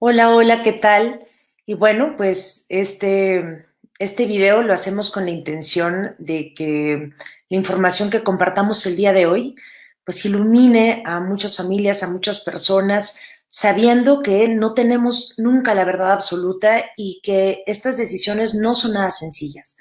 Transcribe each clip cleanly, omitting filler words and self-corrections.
Hola, hola, ¿qué tal? Y bueno, pues este video lo hacemos con la intención de que la información que compartamos el día de hoy, pues ilumine a muchas familias, a muchas personas, sabiendo que no tenemos nunca la verdad absoluta y que estas decisiones no son nada sencillas.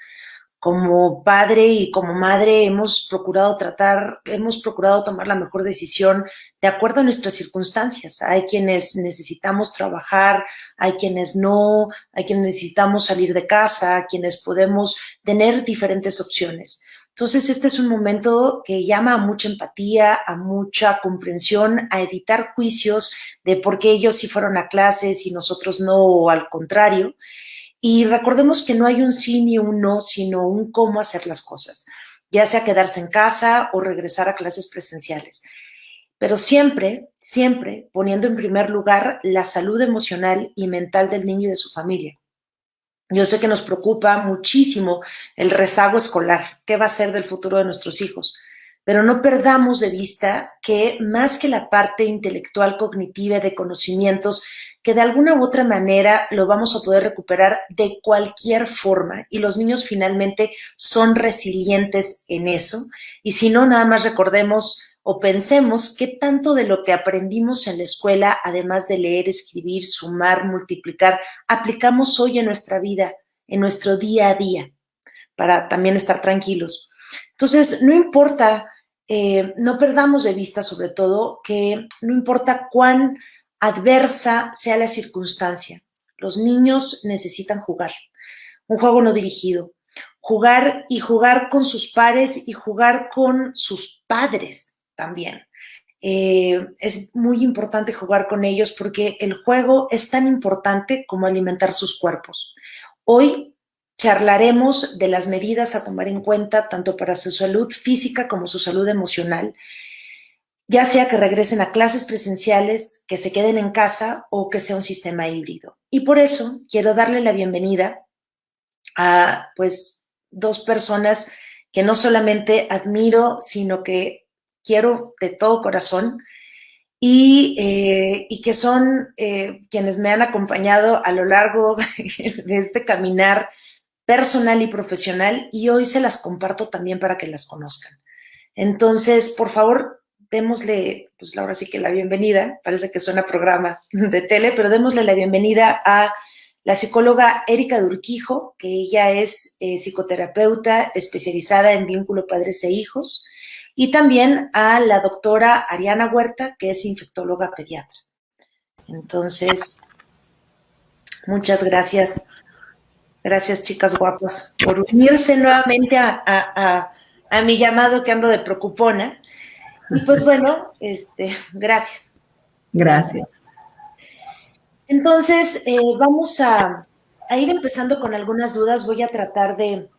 Como padre y como madre hemos procurado tomar la mejor decisión de acuerdo a nuestras circunstancias. Hay quienes necesitamos trabajar, hay quienes no, hay quienes necesitamos salir de casa, quienes podemos tener diferentes opciones. Entonces, este es un momento que llama a mucha empatía, a mucha comprensión, a evitar juicios de por qué ellos sí fueron a clases y nosotros no, o al contrario. Y recordemos que no hay un sí ni un no, sino un cómo hacer las cosas, ya sea quedarse en casa o regresar a clases presenciales. Pero siempre, siempre poniendo en primer lugar la salud emocional y mental del niño y de su familia. Yo sé que nos preocupa muchísimo el rezago escolar, qué va a ser del futuro de nuestros hijos, pero no perdamos de vista que más que la parte intelectual cognitiva de conocimientos, que de alguna u otra manera lo vamos a poder recuperar de cualquier forma y los niños finalmente son resilientes en eso. Y si no, nada más recordemos o pensemos qué tanto de lo que aprendimos en la escuela, además de leer, escribir, sumar, multiplicar, aplicamos hoy en nuestra vida, en nuestro día a día, para también estar tranquilos. Entonces, no importa, no perdamos de vista sobre todo que no importa cuán adversa sea la circunstancia, los niños necesitan jugar, un juego no dirigido, jugar y jugar con sus pares y jugar con sus padres también. Es muy importante jugar con ellos porque el juego es tan importante como alimentar sus cuerpos. Hoy charlaremos de las medidas a tomar en cuenta tanto para su salud física como su salud emocional, ya sea que regresen a clases presenciales, que se queden en casa o que sea un sistema híbrido. Y por eso quiero darle la bienvenida a pues dos personas que no solamente admiro, sino que quiero de todo corazón y que son quienes me han acompañado a lo largo de este caminar personal y profesional y hoy se las comparto también para que las conozcan. Entonces, por favor, démosle, pues ahora sí que la bienvenida, parece que suena programa de tele, pero démosle la bienvenida a la psicóloga Erika Durquijo, que ella es psicoterapeuta especializada en vínculo padres e hijos, y también a la doctora Ariana Huerta, que es infectóloga pediatra. Entonces, muchas gracias. Gracias, chicas guapas, por unirse nuevamente a mi llamado que ando de preocupona. Y pues bueno, gracias. Gracias. Entonces, vamos a ir empezando con algunas dudas. Voy a tratar de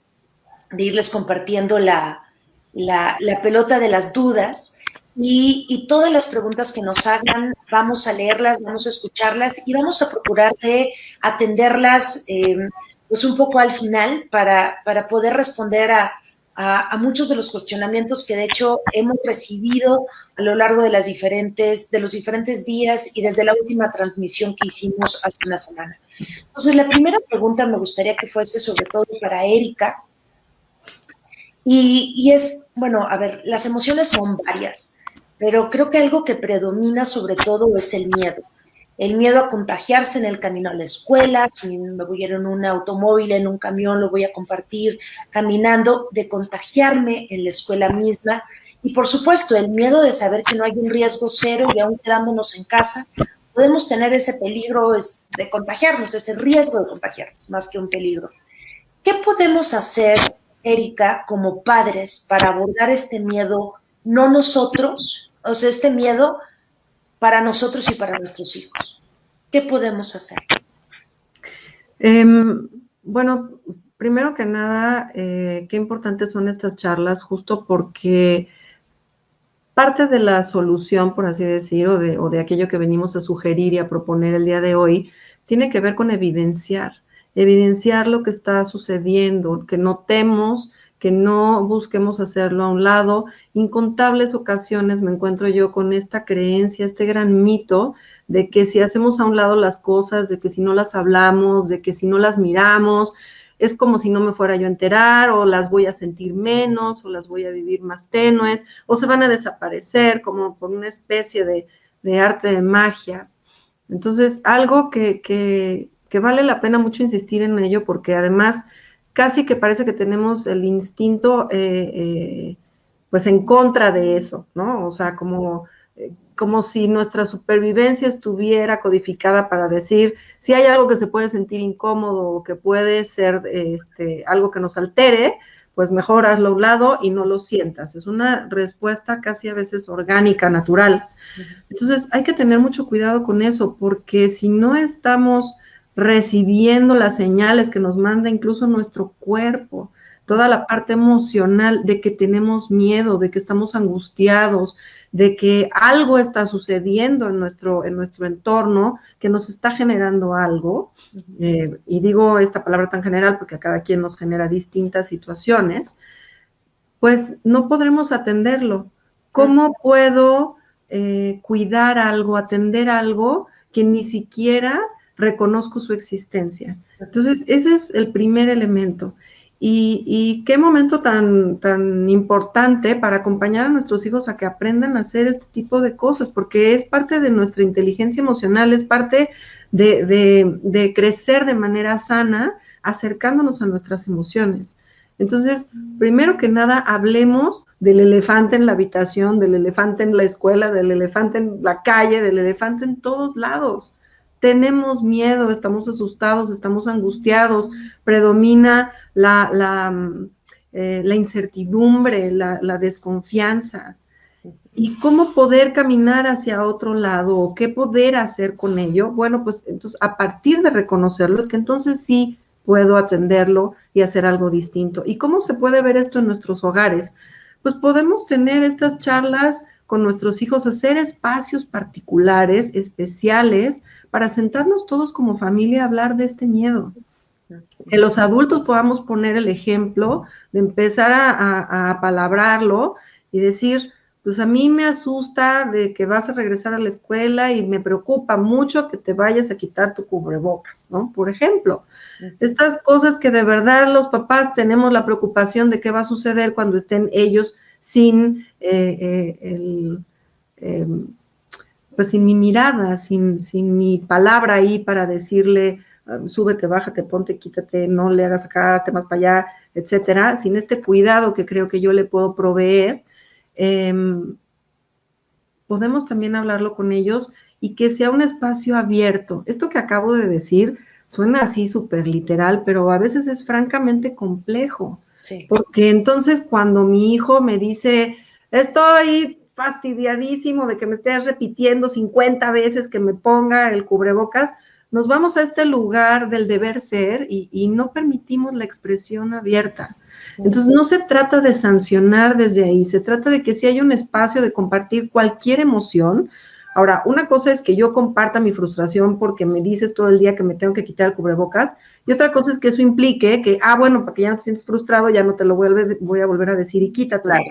irles compartiendo la pelota de las dudas y todas las preguntas que nos hagan, vamos a leerlas, vamos a escucharlas y vamos a procurar de atenderlas pues un poco al final para poder responder a muchos de los cuestionamientos que de hecho hemos recibido a lo largo de de los diferentes días y desde la última transmisión que hicimos hace una semana. Entonces, la primera pregunta me gustaría que fuese sobre todo para Erika, y es, bueno, a ver, las emociones son varias, pero creo que algo que predomina sobre todo es el miedo. El miedo a contagiarse en el camino a la escuela, si me voy a ir en un automóvil, en un camión, lo voy a compartir caminando, de contagiarme en la escuela misma. Y por supuesto, el miedo de saber que no hay un riesgo cero y aún quedándonos en casa, podemos tener ese peligro de contagiarnos, ese riesgo de contagiarnos, más que un peligro. ¿Qué podemos hacer, Erika, como padres para abordar este miedo, no nosotros, o sea, este miedo para nosotros y para nuestros hijos? ¿Qué podemos hacer? Bueno, primero que nada, qué importantes son estas charlas, justo porque parte de la solución, por así decir, o de aquello que venimos a sugerir y a proponer el día de hoy, tiene que ver con evidenciar lo que está sucediendo, que notemos que no busquemos hacerlo a un lado. Incontables ocasiones me encuentro yo con esta creencia, este gran mito de que si hacemos a un lado las cosas, de que si no las hablamos, de que si no las miramos, es como si no me fuera yo a enterar, o las voy a sentir menos, o las voy a vivir más tenues, o se van a desaparecer como por una especie de arte de magia. Entonces, algo que vale la pena mucho insistir en ello, porque además casi que parece que tenemos el instinto pues en contra de eso, ¿no? O sea, como si nuestra supervivencia estuviera codificada para decir si hay algo que se puede sentir incómodo o que puede ser algo que nos altere, pues mejor hazlo a un lado y no lo sientas. Es una respuesta casi a veces orgánica, natural. Entonces hay que tener mucho cuidado con eso, porque si no estamos recibiendo las señales que nos manda incluso nuestro cuerpo, toda la parte emocional de que tenemos miedo, de que estamos angustiados, de que algo está sucediendo en nuestro entorno, que nos está generando algo, y digo esta palabra tan general porque a cada quien nos genera distintas situaciones, pues no podremos atenderlo. ¿Cómo puedo cuidar algo, atender algo que ni siquiera reconozco su existencia? Entonces, ese es el primer elemento. Y qué momento tan importante para acompañar a nuestros hijos a que aprendan a hacer este tipo de cosas, porque es parte de nuestra inteligencia emocional, es parte de crecer de manera sana, acercándonos a nuestras emociones. Entonces, primero que nada, hablemos del elefante en la habitación, del elefante en la escuela, del elefante en la calle, del elefante en todos lados. Tenemos miedo, estamos asustados, estamos angustiados, predomina la incertidumbre, la desconfianza. ¿Y cómo poder caminar hacia otro lado? ¿O qué poder hacer con ello? Bueno, pues entonces a partir de reconocerlo es que entonces sí puedo atenderlo y hacer algo distinto. ¿Y cómo se puede ver esto en nuestros hogares? Pues podemos tener estas charlas con nuestros hijos, hacer espacios particulares, especiales, para sentarnos todos como familia a hablar de este miedo. Que los adultos podamos poner el ejemplo de empezar a apalabrarlo y decir, pues a mí me asusta de que vas a regresar a la escuela y me preocupa mucho que te vayas a quitar tu cubrebocas, ¿no? Por ejemplo, estas cosas que de verdad los papás tenemos la preocupación de qué va a suceder cuando estén ellos sin pues sin mi mirada, sin mi palabra ahí para decirle, súbete, bájate, ponte, quítate, no le hagas acá, hazte más para allá, etcétera, sin este cuidado que creo que yo le puedo proveer, podemos también hablarlo con ellos y que sea un espacio abierto. Esto que acabo de decir suena así súper literal, pero a veces es francamente complejo. Sí. Porque entonces cuando mi hijo me dice, estoy fastidiadísimo de que me estés repitiendo 50 veces que me ponga el cubrebocas, nos vamos a este lugar del deber ser y no permitimos la expresión abierta. Entonces no se trata de sancionar desde ahí, se trata de que si hay un espacio de compartir cualquier emoción. Ahora, una cosa es que yo comparta mi frustración porque me dices todo el día que me tengo que quitar el cubrebocas, y otra cosa es que eso implique que, bueno, para que ya no te sientes frustrado, ya no te lo voy a volver a decir y quítate. Claro.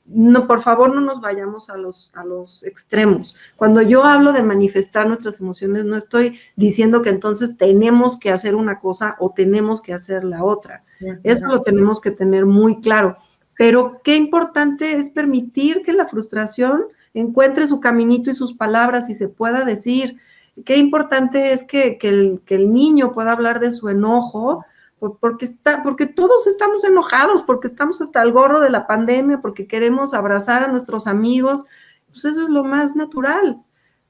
No, por favor, no nos vayamos a los extremos. Cuando yo hablo de manifestar nuestras emociones, no estoy diciendo que entonces tenemos que hacer una cosa o tenemos que hacer la otra. Eso lo tenemos que tener muy claro. Pero qué importante es permitir que la frustración encuentre su caminito y sus palabras y se pueda decir. Qué importante es que el niño pueda hablar de su enojo, porque todos estamos enojados, porque estamos hasta el gorro de la pandemia, porque queremos abrazar a nuestros amigos, pues eso es lo más natural.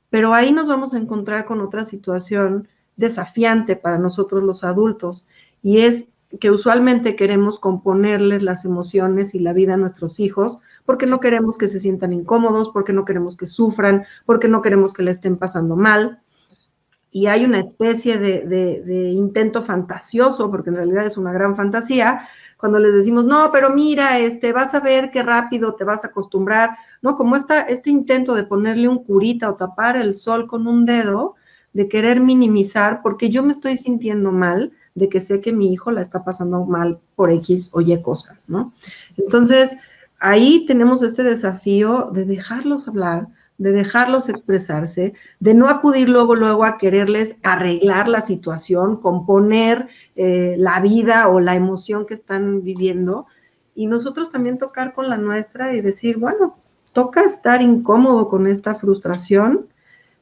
Pero ahí nos vamos a encontrar con otra situación desafiante para nosotros los adultos, y es que usualmente queremos componerles las emociones y la vida a nuestros hijos, porque no queremos que se sientan incómodos, porque no queremos que sufran, porque no queremos que le estén pasando mal. Y hay una especie de intento fantasioso, porque en realidad es una gran fantasía, cuando les decimos, no, pero mira, vas a ver qué rápido te vas a acostumbrar, ¿no? Como este intento de ponerle un curita o tapar el sol con un dedo, de querer minimizar, porque yo me estoy sintiendo mal, de que sé que mi hijo la está pasando mal por X o Y cosa, ¿no? Entonces, ahí tenemos este desafío de dejarlos hablar, de dejarlos expresarse, de no acudir luego a quererles arreglar la situación, componer la vida o la emoción que están viviendo, y nosotros también tocar con la nuestra y decir, bueno, toca estar incómodo con esta frustración,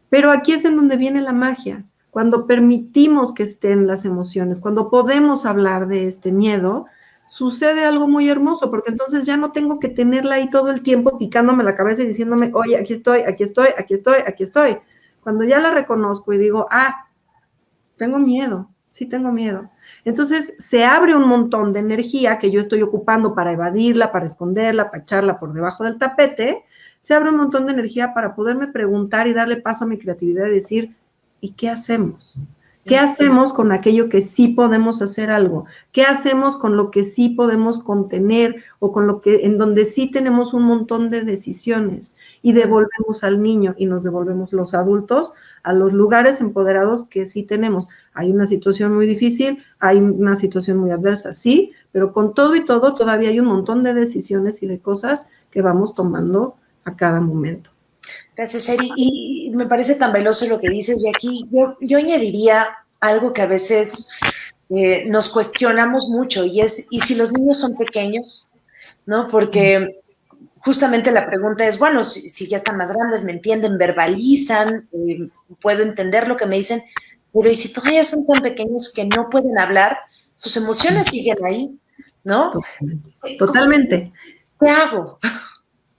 pero aquí es en donde viene la magia, cuando permitimos que estén las emociones, cuando podemos hablar de este miedo, sucede algo muy hermoso, porque entonces ya no tengo que tenerla ahí todo el tiempo picándome la cabeza y diciéndome, oye, aquí estoy, aquí estoy, aquí estoy, aquí estoy. Cuando ya la reconozco y digo, tengo miedo, sí tengo miedo. Entonces se abre un montón de energía que yo estoy ocupando para evadirla, para esconderla, para echarla por debajo del tapete. Se abre un montón de energía para poderme preguntar y darle paso a mi creatividad y decir, ¿y qué hacemos? ¿Qué hacemos con aquello que sí podemos hacer algo? ¿Qué hacemos con lo que sí podemos contener o con lo que en donde sí tenemos un montón de decisiones? Y devolvemos al niño y nos devolvemos los adultos a los lugares empoderados que sí tenemos. Hay una situación muy difícil, hay una situación muy adversa, sí, pero con todo y todo todavía hay un montón de decisiones y de cosas que vamos tomando a cada momento. Gracias, Eri. Y me parece tan veloso lo que dices, y aquí yo añadiría algo que a veces nos cuestionamos mucho, y es, ¿y si los niños son pequeños? ¿No? Porque justamente la pregunta es, bueno, si ya están más grandes, me entienden, verbalizan, puedo entender lo que me dicen, pero ¿y si todavía son tan pequeños que no pueden hablar? Sus emociones siguen ahí, ¿no? Totalmente. ¿Qué hago?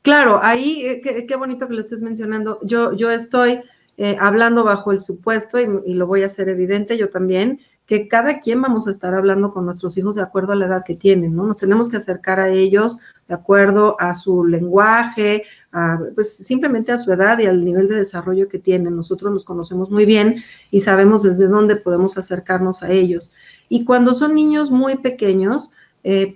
Claro, ahí, qué bonito que lo estés mencionando. Yo estoy hablando bajo el supuesto, y lo voy a hacer evidente, yo también, que cada quien vamos a estar hablando con nuestros hijos de acuerdo a la edad que tienen, ¿no? Nos tenemos que acercar a ellos de acuerdo a su lenguaje, pues simplemente a su edad y al nivel de desarrollo que tienen. Nosotros los conocemos muy bien y sabemos desde dónde podemos acercarnos a ellos. Y cuando son niños muy pequeños,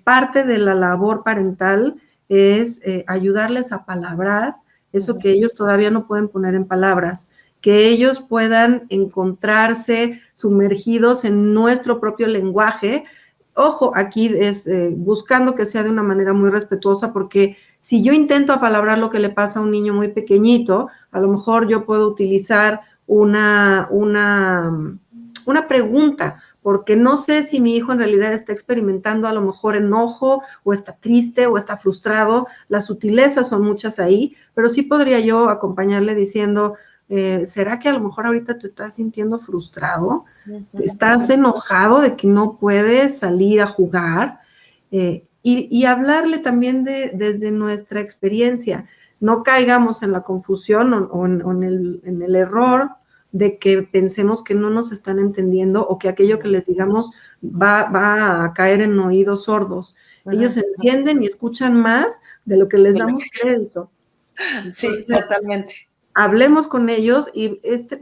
parte de la labor parental es ayudarles a palabrar eso que ellos todavía no pueden poner en palabras, que ellos puedan encontrarse sumergidos en nuestro propio lenguaje. Ojo, aquí es buscando que sea de una manera muy respetuosa, porque si yo intento apalabrar lo que le pasa a un niño muy pequeñito, a lo mejor yo puedo utilizar una pregunta, porque no sé si mi hijo en realidad está experimentando a lo mejor enojo, o está triste, o está frustrado. Las sutilezas son muchas ahí, pero sí podría yo acompañarle diciendo, ¿será que a lo mejor ahorita te estás sintiendo frustrado? ¿Estás enojado de que no puedes salir a jugar? Y hablarle también desde nuestra experiencia. No caigamos en la confusión o en el error de que pensemos que no nos están entendiendo, o que aquello que les digamos va a caer en oídos sordos. Ellos entienden y escuchan más de lo que les damos crédito. Sí, Entonces, totalmente. hablemos con ellos y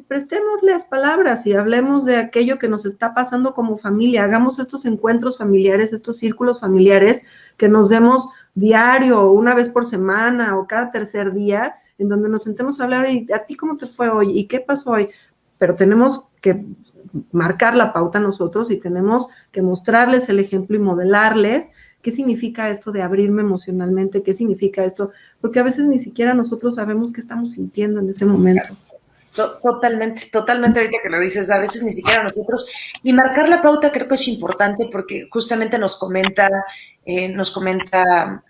prestémosles palabras y hablemos de aquello que nos está pasando como familia. Hagamos estos encuentros familiares, estos círculos familiares que nos demos diario, o una vez por semana, o cada tercer día, en donde nos sentemos a hablar. ¿Y a ti cómo te fue hoy? ¿Y qué pasó hoy? Pero tenemos que marcar la pauta nosotros, y tenemos que mostrarles el ejemplo y modelarles qué significa esto de abrirme emocionalmente, qué significa esto, porque a veces ni siquiera nosotros sabemos qué estamos sintiendo en ese momento. Totalmente, totalmente, ahorita que lo dices, a veces ni siquiera nosotros. Y marcar la pauta creo que es importante, porque justamente nos comenta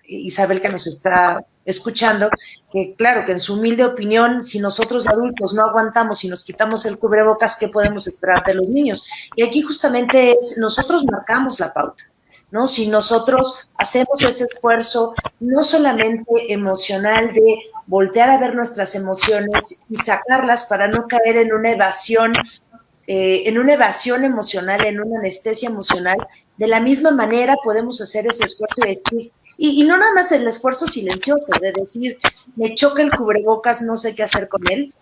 Isabel, que nos está escuchando, que claro, que en su humilde opinión, si nosotros adultos no aguantamos y nos quitamos el cubrebocas, ¿qué podemos esperar de los niños? Y aquí justamente nosotros marcamos la pauta, ¿no? Si nosotros hacemos ese esfuerzo, no solamente emocional, de voltear a ver nuestras emociones y sacarlas para no caer en una evasión emocional, en una anestesia emocional. De la misma manera podemos hacer ese esfuerzo y decir, y no nada más el esfuerzo silencioso de decir, me choca el cubrebocas, no sé qué hacer con él,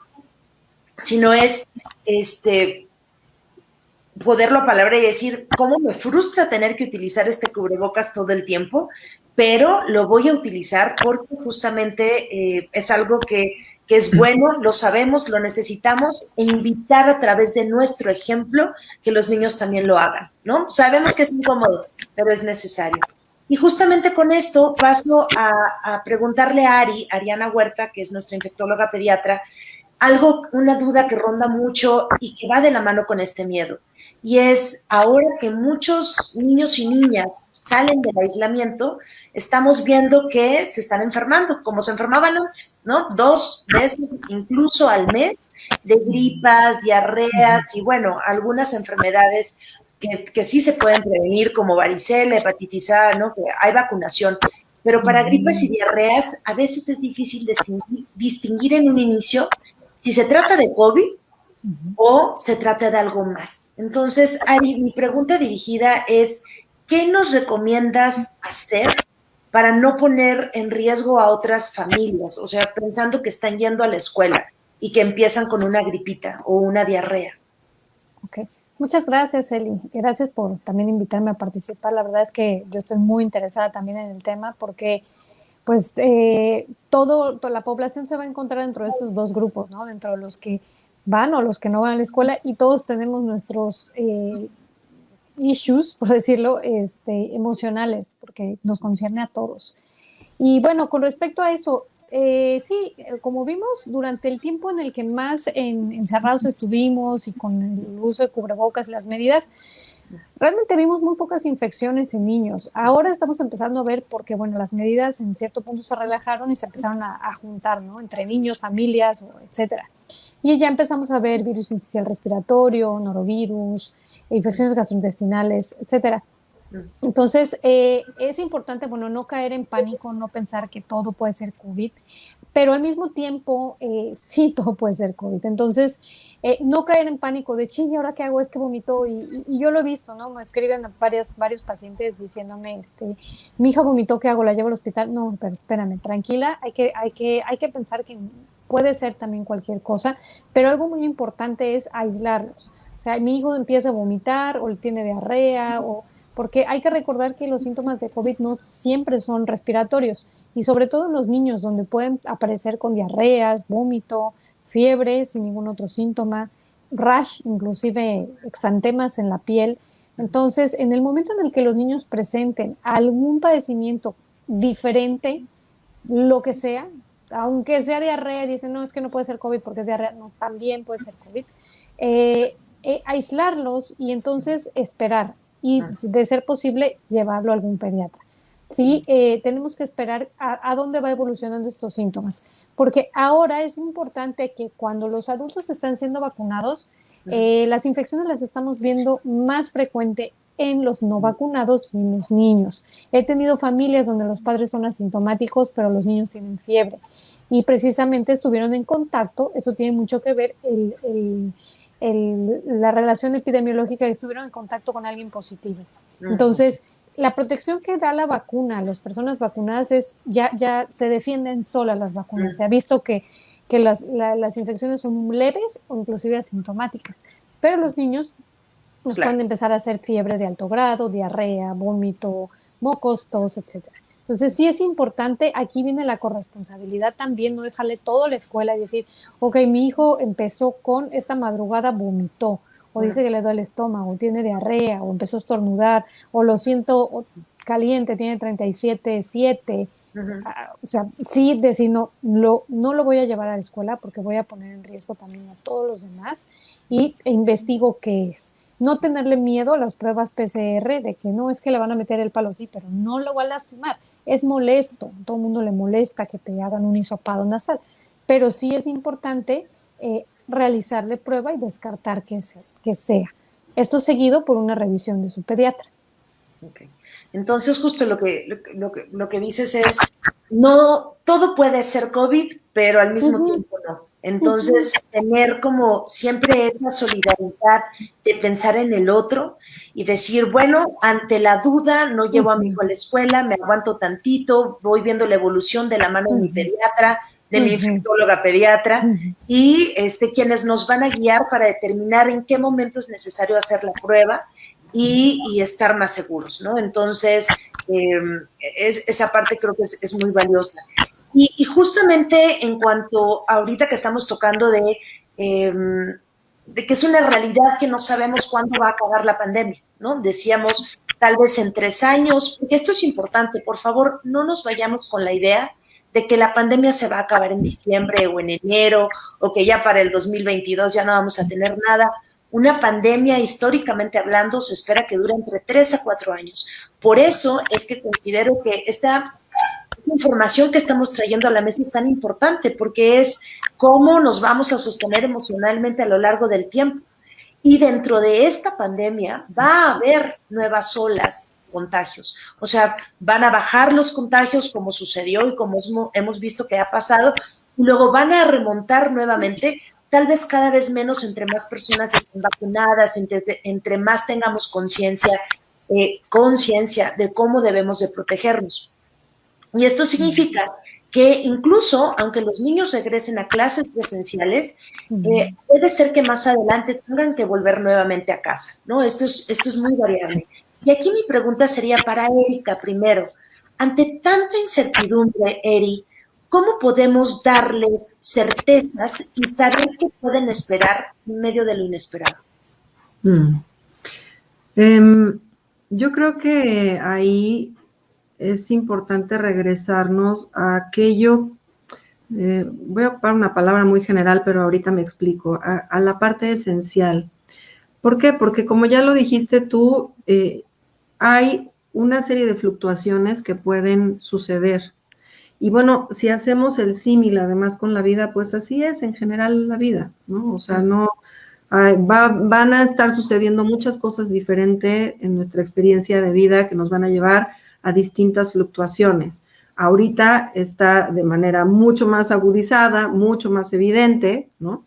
sino es poderlo a palabra y decir, cómo me frustra tener que utilizar este cubrebocas todo el tiempo, pero lo voy a utilizar porque justamente es algo que que es bueno, lo sabemos, lo necesitamos, e invitar a través de nuestro ejemplo que los niños también lo hagan, ¿no? Sabemos que es incómodo, pero es necesario. Y justamente con esto paso a preguntarle a Ariana Huerta, que es nuestra infectóloga pediatra, una duda que ronda mucho y que va de la mano con este miedo. Y es, ahora que muchos niños y niñas salen del aislamiento, estamos viendo que se están enfermando, como se enfermaban antes, ¿no? 2 veces, incluso al mes, de gripas, diarreas y, bueno, algunas enfermedades que sí se pueden prevenir, como varicela, hepatitis A, ¿no? Que hay vacunación. Pero para gripas y diarreas, a veces es difícil distinguir en un inicio si se trata de COVID o se trata de algo más. Entonces, Ari, mi pregunta dirigida es, ¿qué nos recomiendas hacer para no poner en riesgo a otras familias? O sea, pensando que están yendo a la escuela y que empiezan con una gripita o una diarrea. Ok. Muchas gracias, Eli. Gracias por también invitarme a participar. La verdad es que yo estoy muy interesada también en el tema porque pues toda la población se va a encontrar dentro de estos dos grupos, ¿no? Dentro de los que van o los que no van a la escuela y todos tenemos nuestros issues, por decirlo, emocionales, porque nos concierne a todos. Y bueno, con respecto a eso, sí, como vimos, durante el tiempo en el que más encerrados estuvimos y con el uso de cubrebocas y las medidas, realmente vimos muy pocas infecciones en niños. Ahora estamos empezando a ver porque, bueno, las medidas en cierto punto se relajaron y se empezaron a juntar, ¿no? Entre niños, familias, etcétera. Y ya empezamos a ver virus incisional respiratorio, norovirus, infecciones gastrointestinales, etcétera. Entonces, es importante, bueno, no caer en pánico, no pensar que todo puede ser COVID, pero al mismo tiempo, sí, todo puede ser COVID. Entonces, no caer en pánico de, ching, ¿ahora qué hago? Es que vomitó. Y yo lo he visto, ¿no? Me escriben varios pacientes diciéndome, mi hija vomitó, ¿qué hago? ¿La llevo al hospital? No, pero espérame, tranquila, hay que pensar que puede ser también cualquier cosa, pero algo muy importante es aislarlos. O sea, mi hijo empieza a vomitar o tiene diarrea porque hay que recordar que los síntomas de COVID no siempre son respiratorios y sobre todo en los niños donde pueden aparecer con diarreas, vómito, fiebre sin ningún otro síntoma, rash, inclusive exantemas en la piel. Entonces, en el momento en el que los niños presenten algún padecimiento diferente, lo que sea, aunque sea diarrea, dicen, no, es que no puede ser COVID porque es diarrea, no, también puede ser COVID, aislarlos y entonces esperar y de ser posible llevarlo a algún pediatra. Sí, tenemos que esperar a dónde va evolucionando estos síntomas, porque ahora es importante que cuando los adultos están siendo vacunados, las infecciones las estamos viendo más frecuente en los no vacunados y en los niños. He tenido familias donde los padres son asintomáticos, pero los niños tienen fiebre y precisamente estuvieron en contacto, eso tiene mucho que ver la relación epidemiológica, estuvieron en contacto con alguien positivo. Entonces, la protección que da la vacuna a las personas vacunadas es, ya se defienden solas las vacunas. Se ha visto que las infecciones son leves o inclusive asintomáticas, pero los niños nos pueden empezar a hacer fiebre de alto grado, diarrea, vómito, mocos, tos, etcétera. Entonces, sí es importante, aquí viene la corresponsabilidad también, no dejarle todo a la escuela y decir, ok, mi hijo empezó con esta madrugada, vomitó, o dice que le duele el estómago, o tiene diarrea, o empezó a estornudar, o lo siento caliente, tiene 37,7. O sea, sí decir, no lo voy a llevar a la escuela porque voy a poner en riesgo también a todos los demás e investigo qué es. No tenerle miedo a las pruebas PCR de que no es que le van a meter el palo, sí, pero no lo va a lastimar. Es molesto, a todo el mundo le molesta que te hagan un hisopado nasal, pero sí es importante realizarle prueba y descartar que sea. Esto seguido por una revisión de su pediatra. Okay. Entonces, justo lo que dices es, no, todo puede ser COVID, pero al mismo tiempo no. Entonces, tener como siempre esa solidaridad de pensar en el otro y decir, bueno, ante la duda, no llevo a mi hijo a la escuela, me aguanto tantito, voy viendo la evolución de la mano de mi pediatra, de mi infectóloga pediatra, y quienes nos van a guiar para determinar en qué momento es necesario hacer la prueba y estar más seguros, ¿no? Entonces, esa parte creo que es muy valiosa. Y justamente en cuanto ahorita que estamos tocando de que es una realidad que no sabemos cuándo va a acabar la pandemia, ¿no? Decíamos tal vez en 3 años, porque esto es importante, por favor, no nos vayamos con la idea de que la pandemia se va a acabar en diciembre o en enero, o que ya para el 2022 ya no vamos a tener nada. Una pandemia, históricamente hablando, se espera que dure entre 3 a 4 años. Por eso es que considero que esta información que estamos trayendo a la mesa es tan importante, porque es cómo nos vamos a sostener emocionalmente a lo largo del tiempo. Y dentro de esta pandemia va a haber nuevas olas de contagios. O sea, van a bajar los contagios como sucedió y como hemos visto que ha pasado, y luego van a remontar nuevamente, tal vez cada vez menos entre más personas estén vacunadas, entre más tengamos conciencia de cómo debemos de protegernos. Y esto significa que incluso, aunque los niños regresen a clases presenciales, puede ser que más adelante tengan que volver nuevamente a casa, ¿no? Esto es muy variable. Y aquí mi pregunta sería para Erika primero. Ante tanta incertidumbre, Eri, ¿cómo podemos darles certezas y saber qué pueden esperar en medio de lo inesperado? Yo creo que ahí es importante regresarnos a aquello, voy a ocupar una palabra muy general, pero ahorita me explico, a la parte esencial. ¿Por qué? Porque como ya lo dijiste tú, hay una serie de fluctuaciones que pueden suceder. Y bueno, si hacemos el símil además con la vida, pues así es en general la vida, ¿no? O sea, no van a estar sucediendo muchas cosas diferentes en nuestra experiencia de vida que nos van a llevar a distintas fluctuaciones. Ahorita está de manera mucho más agudizada, mucho más evidente, ¿no?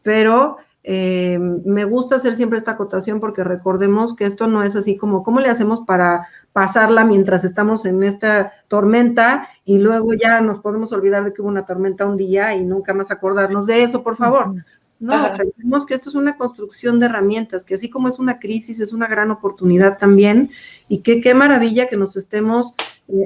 Pero me gusta hacer siempre esta acotación porque recordemos que esto no es así como, ¿cómo le hacemos para pasarla mientras estamos en esta tormenta y luego ya nos podemos olvidar de que hubo una tormenta un día y nunca más acordarnos de eso, por favor? No, pensemos que esto es una construcción de herramientas, que así como es una crisis, es una gran oportunidad también, y que qué maravilla que nos estemos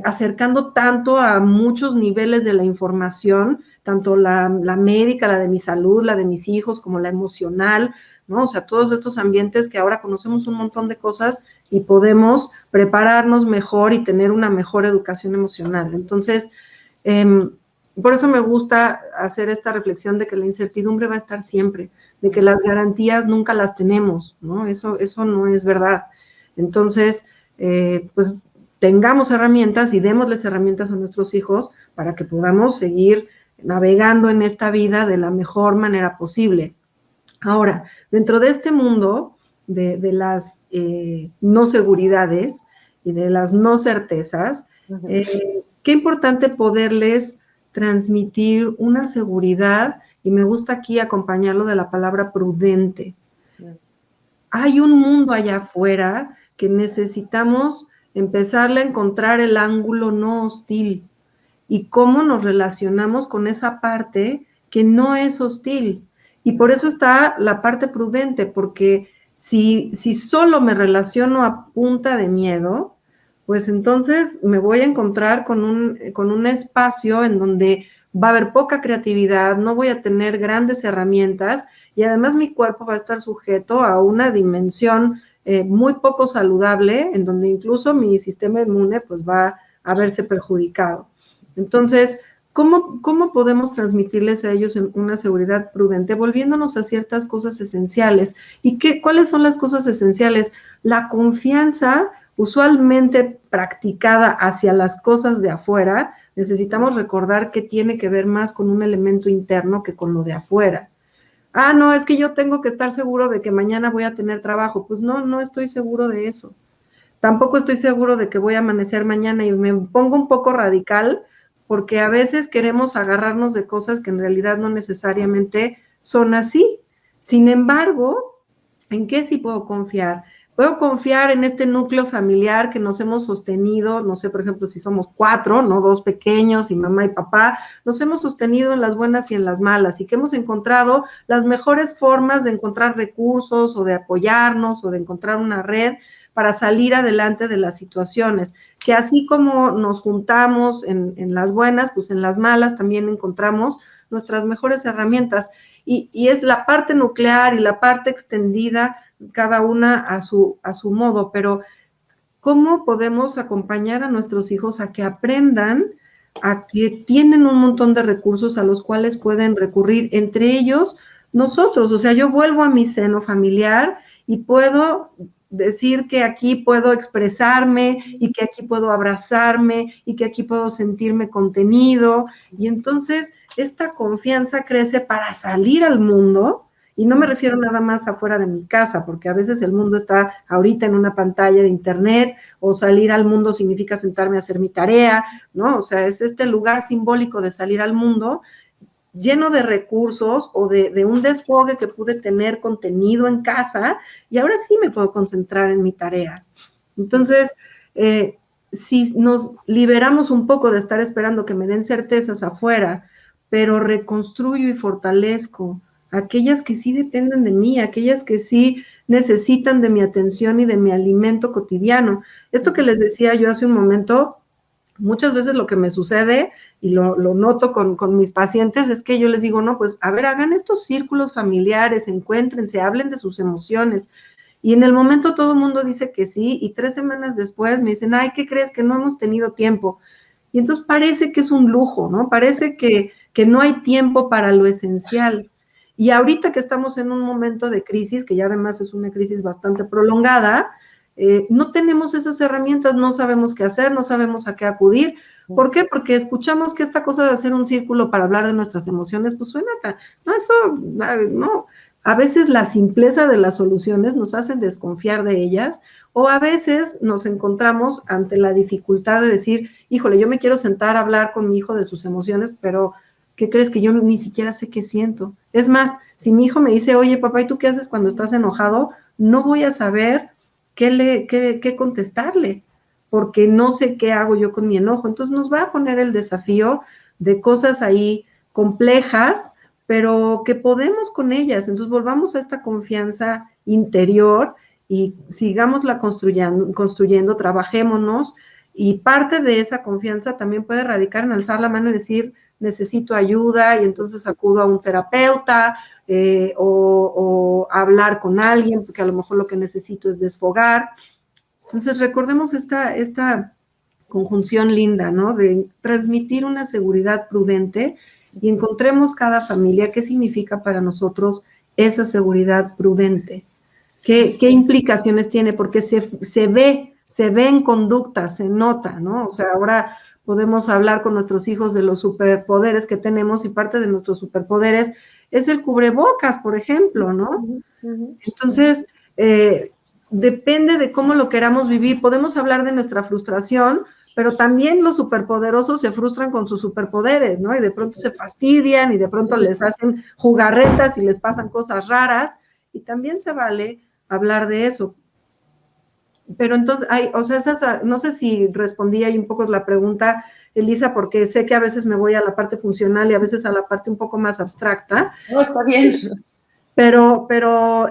acercando tanto a muchos niveles de la información, tanto la médica, la de mi salud, la de mis hijos, como la emocional, ¿no? O sea, todos estos ambientes que ahora conocemos un montón de cosas y podemos prepararnos mejor y tener una mejor educación emocional. Entonces, por eso me gusta hacer esta reflexión de que la incertidumbre va a estar siempre, de que las garantías nunca las tenemos, ¿no? Eso no es verdad. Entonces, pues tengamos herramientas y démosles herramientas a nuestros hijos para que podamos seguir navegando en esta vida de la mejor manera posible. Ahora, dentro de este mundo de las no seguridades y de las no certezas, qué importante poderles transmitir una seguridad, y me gusta aquí acompañarlo de la palabra prudente. Hay un mundo allá afuera que necesitamos empezarle a encontrar el ángulo no hostil y cómo nos relacionamos con esa parte que no es hostil. Y por eso está la parte prudente, porque si solo me relaciono a punta de miedo, pues entonces me voy a encontrar con un espacio en donde va a haber poca creatividad, no voy a tener grandes herramientas y además mi cuerpo va a estar sujeto a una dimensión muy poco saludable, en donde incluso mi sistema inmune pues va a verse perjudicado. Entonces, ¿cómo podemos transmitirles a ellos una seguridad prudente? Volviéndonos a ciertas cosas esenciales. ¿Y cuáles son las cosas esenciales? La confianza usualmente practicada hacia las cosas de afuera, necesitamos recordar que tiene que ver más con un elemento interno que con lo de afuera. Ah, no, es que yo tengo que estar seguro de que mañana voy a tener trabajo. Pues no estoy seguro de eso. Tampoco estoy seguro de que voy a amanecer mañana, y me pongo un poco radical porque a veces queremos agarrarnos de cosas que en realidad no necesariamente son así. Sin embargo, ¿en qué sí puedo confiar? Puedo confiar en este núcleo familiar que nos hemos sostenido, no sé, por ejemplo, si somos 4, ¿no? 2 pequeños y mamá y papá, nos hemos sostenido en las buenas y en las malas y que hemos encontrado las mejores formas de encontrar recursos o de apoyarnos o de encontrar una red para salir adelante de las situaciones, que así como nos juntamos en las buenas, pues en las malas también encontramos nuestras mejores herramientas, y es la parte nuclear y la parte extendida, cada una a su modo, pero ¿cómo podemos acompañar a nuestros hijos a que aprendan a que tienen un montón de recursos a los cuales pueden recurrir, entre ellos nosotros? O sea, yo vuelvo a mi seno familiar y puedo decir que aquí puedo expresarme y que aquí puedo abrazarme y que aquí puedo sentirme contenido, y entonces esta confianza crece para salir al mundo. Y no me refiero nada más afuera de mi casa, porque a veces el mundo está ahorita en una pantalla de internet, o salir al mundo significa sentarme a hacer mi tarea, ¿no? O sea, es este lugar simbólico de salir al mundo lleno de recursos o de un desfogue que pude tener contenido en casa, y ahora sí me puedo concentrar en mi tarea. Entonces, si nos liberamos un poco de estar esperando que me den certezas afuera, pero reconstruyo y fortalezco aquellas que sí dependen de mí, aquellas que sí necesitan de mi atención y de mi alimento cotidiano. Esto que les decía yo hace un momento, muchas veces lo que me sucede, y lo noto con mis pacientes, es que yo les digo, no, pues a ver, hagan estos círculos familiares, encuéntrense, hablen de sus emociones. Y en el momento todo el mundo dice que sí, y 3 semanas después me dicen, ay, ¿qué crees? Que no hemos tenido tiempo. Y entonces parece que es un lujo, ¿no? Parece que no hay tiempo para lo esencial. Y ahorita que estamos en un momento de crisis, que ya además es una crisis bastante prolongada, no tenemos esas herramientas, no sabemos qué hacer, no sabemos a qué acudir. ¿Por qué? Porque escuchamos que esta cosa de hacer un círculo para hablar de nuestras emociones, pues suena, no, eso, no. A veces la simpleza de las soluciones nos hacen desconfiar de ellas, o a veces nos encontramos ante la dificultad de decir, híjole, yo me quiero sentar a hablar con mi hijo de sus emociones, pero ¿qué crees? Que yo ni siquiera sé qué siento. Es más, si mi hijo me dice, oye, papá, ¿y tú qué haces cuando estás enojado? No voy a saber qué contestarle, porque no sé qué hago yo con mi enojo. Entonces nos va a poner el desafío de cosas ahí complejas, pero que podemos con ellas. Entonces volvamos a esta confianza interior y sigámosla construyendo, trabajémonos, y parte de esa confianza también puede radicar en alzar la mano y decir, necesito ayuda, y entonces acudo a un terapeuta, o hablar con alguien, porque a lo mejor lo que necesito es desfogar. Entonces recordemos esta conjunción linda, ¿no? De transmitir una seguridad prudente, y encontremos cada familia qué significa para nosotros esa seguridad prudente, qué implicaciones tiene, porque se ve en conducta, se nota, ¿no? O sea, ahora podemos hablar con nuestros hijos de los superpoderes que tenemos, y parte de nuestros superpoderes es el cubrebocas, por ejemplo, ¿no? Entonces, depende de cómo lo queramos vivir. Podemos hablar de nuestra frustración, pero también los superpoderosos se frustran con sus superpoderes, ¿no? Y de pronto se fastidian, y de pronto les hacen jugarretas y les pasan cosas raras, y también se vale hablar de eso. Pero entonces, o sea, no sé si respondí ahí un poco la pregunta, Elisa, porque sé que a veces me voy a la parte funcional y a veces a la parte un poco más abstracta. No, está bien. Pero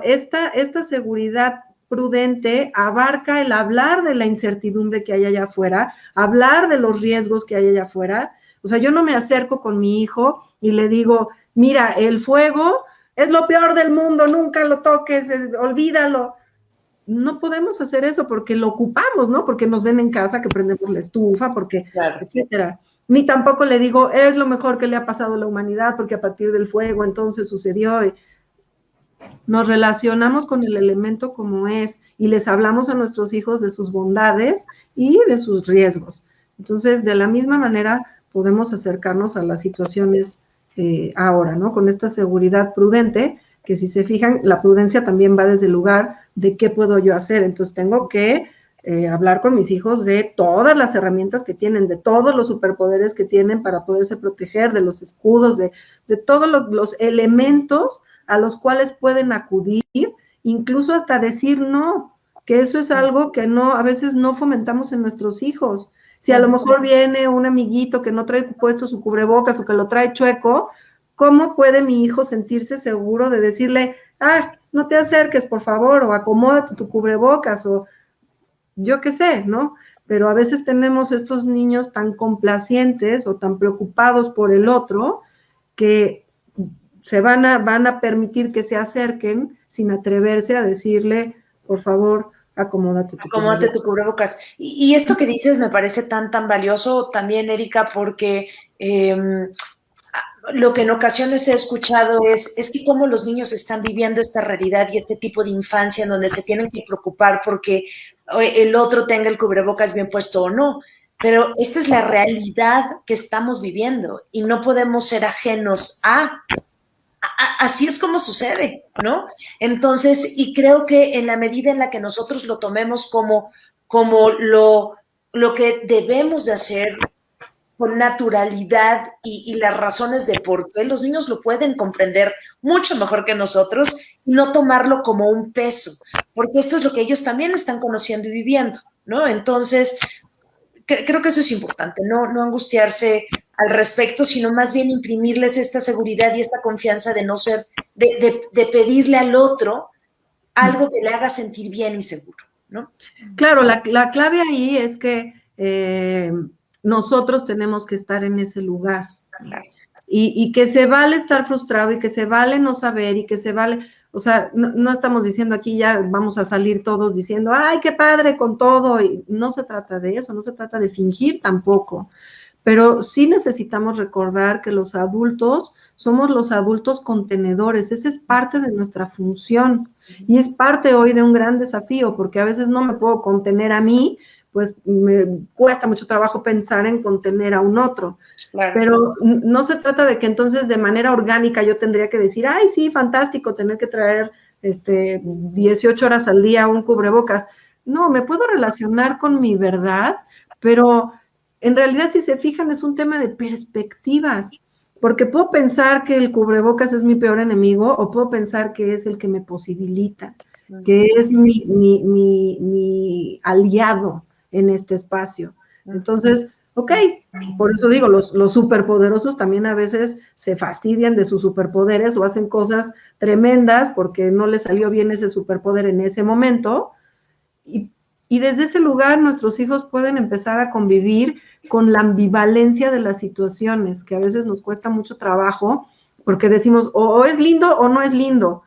esta seguridad prudente abarca el hablar de la incertidumbre que hay allá afuera, hablar de los riesgos que hay allá afuera. O sea, yo no me acerco con mi hijo y le digo, mira, el fuego es lo peor del mundo, nunca lo toques, olvídalo. No podemos hacer eso porque lo ocupamos, ¿no? Porque nos ven en casa que prendemos la estufa, porque, claro, etcétera. Ni tampoco le digo, es lo mejor que le ha pasado a la humanidad, porque a partir del fuego entonces sucedió. Nos relacionamos con el elemento como es, y les hablamos a nuestros hijos de sus bondades y de sus riesgos. Entonces, de la misma manera, podemos acercarnos a las situaciones ahora, ¿no? Con esta seguridad prudente, que si se fijan, la prudencia también va desde el lugar de qué puedo yo hacer. Entonces, tengo que hablar con mis hijos de todas las herramientas que tienen, de todos los superpoderes que tienen para poderse proteger, de los escudos, de todos los elementos a los cuales pueden acudir, incluso hasta decir no, que eso es algo que a veces no fomentamos en nuestros hijos. Si a lo mejor viene un amiguito que no trae puesto su cubrebocas o que lo trae chueco, ¿cómo puede mi hijo sentirse seguro de decirle, no te acerques, por favor, o acomódate tu cubrebocas, o yo qué sé, ¿no? Pero a veces tenemos estos niños tan complacientes o tan preocupados por el otro que van a permitir que se acerquen sin atreverse a decirle, por favor, acomódate tu Acomódate cubrebocas. tu cubrebocas. Y esto que dices me parece tan valioso también, Erika, porque lo que en ocasiones he escuchado es que cómo los niños están viviendo esta realidad y este tipo de infancia en donde se tienen que preocupar porque el otro tenga el cubrebocas bien puesto o no. Pero esta es la realidad que estamos viviendo y no podemos ser ajenos así es como sucede, ¿no? Entonces, y creo que en la medida en la que nosotros lo tomemos como lo que debemos de hacer con naturalidad y las razones de por qué los niños lo pueden comprender mucho mejor que nosotros y no tomarlo como un peso, porque esto es lo que ellos también están conociendo y viviendo, ¿no? Entonces, creo que eso es importante, no angustiarse al respecto, sino más bien imprimirles esta seguridad y esta confianza de no ser, de pedirle al otro algo que le haga sentir bien y seguro, ¿no? Claro, la clave ahí es que nosotros tenemos que estar en ese lugar. Claro. Y que se vale estar frustrado y que se vale no saber y que se vale, o sea, no estamos diciendo aquí ya vamos a salir todos diciendo, ay, qué padre con todo, y no se trata de eso, no se trata de fingir tampoco, pero sí necesitamos recordar que los adultos somos los adultos contenedores, esa es parte de nuestra función y es parte hoy de un gran desafío, porque a veces no me puedo contener a mí, pues me cuesta mucho trabajo pensar en contener a un otro. Claro. Pero no se trata de que entonces de manera orgánica yo tendría que decir, ay, sí, fantástico, tener que traer 18 horas al día un cubrebocas. No, me puedo relacionar con mi verdad, pero en realidad si se fijan es un tema de perspectivas, porque puedo pensar que el cubrebocas es mi peor enemigo o puedo pensar que es el que me posibilita, que es mi aliado en este espacio. Entonces, ok, por eso digo, los superpoderosos también a veces se fastidian de sus superpoderes o hacen cosas tremendas porque no les salió bien ese superpoder en ese momento. Y desde ese lugar nuestros hijos pueden empezar a convivir con la ambivalencia de las situaciones, que a veces nos cuesta mucho trabajo porque decimos o es lindo o no es lindo.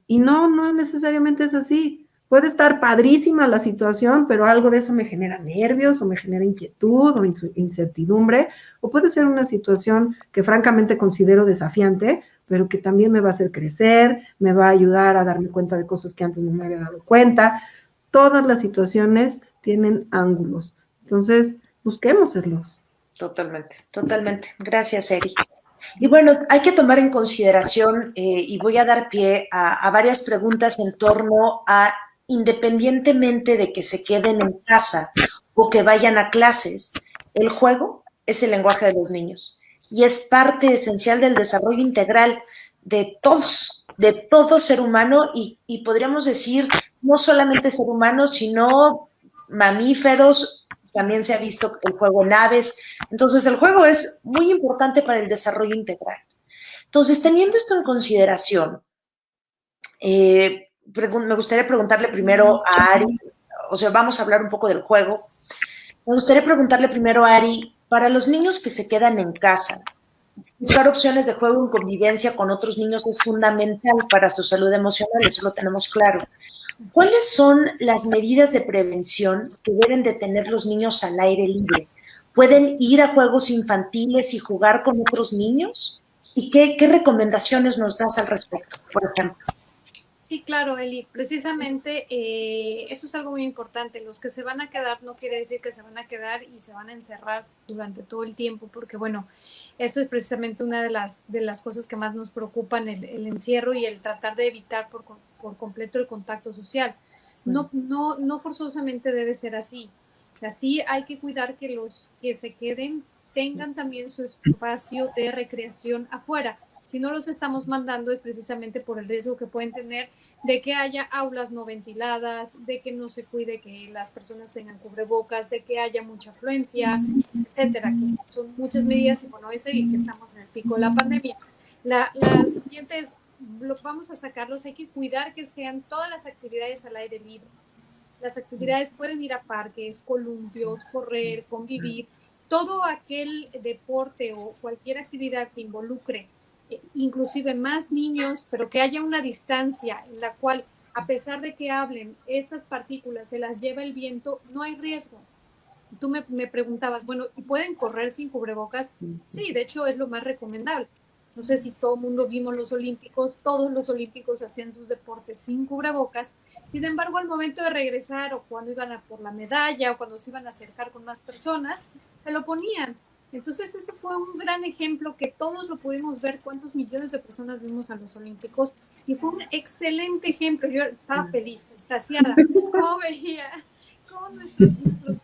Y no necesariamente es así. Puede estar padrísima la situación, pero algo de eso me genera nervios o me genera inquietud o incertidumbre, o puede ser una situación que francamente considero desafiante, pero que también me va a hacer crecer, me va a ayudar a darme cuenta de cosas que antes no me había dado cuenta. Todas las situaciones tienen ángulos. Entonces, busquémoselos. Totalmente. Gracias, Eri. Y bueno, hay que tomar en consideración, y voy a dar pie a varias preguntas en torno a, independientemente de que se queden en casa o que vayan a clases, el juego es el lenguaje de los niños y es parte esencial del desarrollo integral de todos, de todo ser humano y podríamos decir, no solamente ser humano, sino mamíferos. También se ha visto el juego en aves. Entonces, el juego es muy importante para el desarrollo integral. Entonces, teniendo esto en consideración, me gustaría preguntarle primero a Ari, o sea, vamos a hablar un poco del juego. Me gustaría preguntarle primero a Ari, para los niños que se quedan en casa, buscar opciones de juego en convivencia con otros niños es fundamental para su salud emocional, eso lo tenemos claro. ¿Cuáles son las medidas de prevención que deben de tener los niños al aire libre? ¿Pueden ir a juegos infantiles y jugar con otros niños? ¿Y qué recomendaciones nos das al respecto, por ejemplo? Sí, claro, Eli. Precisamente eso es algo muy importante. Los que se van a quedar no quiere decir que se van a quedar y se van a encerrar durante todo el tiempo, porque bueno, esto es precisamente una de las cosas que más nos preocupan, el encierro y el tratar de evitar por completo el contacto social. No forzosamente debe ser así. Así hay que cuidar que los que se queden tengan también su espacio de recreación afuera. Si no los estamos mandando es precisamente por el riesgo que pueden tener de que haya aulas no ventiladas, de que no se cuide que las personas tengan cubrebocas, de que haya mucha afluencia, etcétera, que son muchas medidas y bueno, es el que estamos en el pico de la pandemia. La siguiente es, vamos a sacarlos, hay que cuidar que sean todas las actividades al aire libre. Las actividades pueden ir a parques, columpios, correr, convivir, todo aquel deporte o cualquier actividad que involucre inclusive más niños, pero que haya una distancia en la cual, a pesar de que hablen, estas partículas se las lleva el viento, no hay riesgo. Tú me preguntabas, bueno, ¿y pueden correr sin cubrebocas? Sí, de hecho es lo más recomendable. No sé si todo el mundo vimos los olímpicos, todos los olímpicos hacían sus deportes sin cubrebocas. Sin embargo, al momento de regresar o cuando iban a por la medalla o cuando se iban a acercar con más personas, se lo ponían. Entonces, ese fue un gran ejemplo que todos lo pudimos ver, cuántos millones de personas vimos a los olímpicos, y fue un excelente ejemplo. Yo estaba feliz, extasiada, como veía cómo nuestros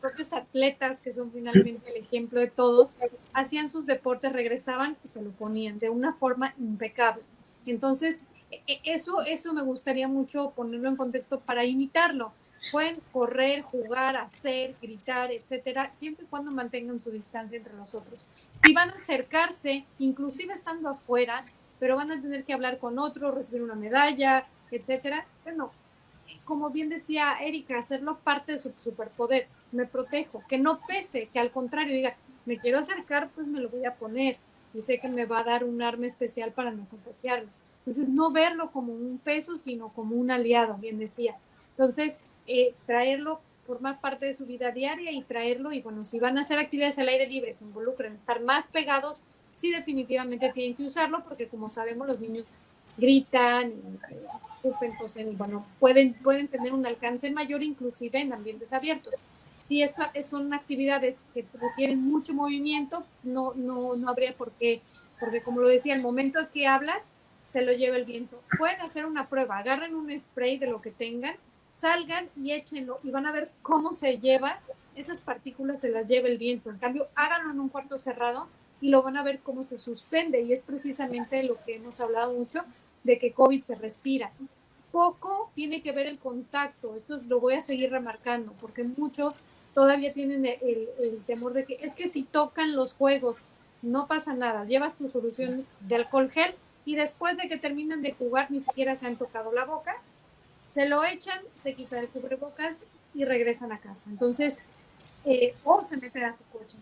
propios atletas, que son finalmente el ejemplo de todos, hacían sus deportes, regresaban y se lo ponían de una forma impecable. Entonces, eso me gustaría mucho ponerlo en contexto para imitarlo. Pueden correr, jugar, hacer, gritar, etcétera, siempre y cuando mantengan su distancia entre nosotros. Si van a acercarse, inclusive estando afuera, pero van a tener que hablar con otro, recibir una medalla, etcétera, bueno, como bien decía Erika, hacerlo parte de su superpoder. Me protejo, que no pese, que al contrario diga, me quiero acercar, pues me lo voy a poner y sé que me va a dar un arma especial para no contagiarlo. Entonces, no verlo como un peso, sino como un aliado, bien decía. Entonces, traerlo, formar parte de su vida diaria y traerlo, y bueno, si van a hacer actividades al aire libre que involucren estar más pegados, sí definitivamente tienen que usarlo, porque como sabemos los niños gritan, escupen, entonces, bueno, pueden tener un alcance mayor inclusive en ambientes abiertos. Si son actividades que requieren mucho movimiento, no habría por qué, porque como lo decía, al momento que hablas, se lo lleva el viento. Pueden hacer una prueba, agarren un spray de lo que tengan, salgan y échenlo y van a ver cómo se lleva, esas partículas se las lleva el viento. En cambio, háganlo en un cuarto cerrado y lo van a ver cómo se suspende, y es precisamente lo que hemos hablado mucho, de que COVID se respira. Poco tiene que ver el contacto, esto lo voy a seguir remarcando, porque muchos todavía tienen el temor de que es que si tocan los juegos no pasa nada, llevas tu solución de alcohol gel y después de que terminan de jugar ni siquiera se han tocado la boca, se lo echan, se quitan el cubrebocas y regresan a casa. Entonces, o se meten a su coche.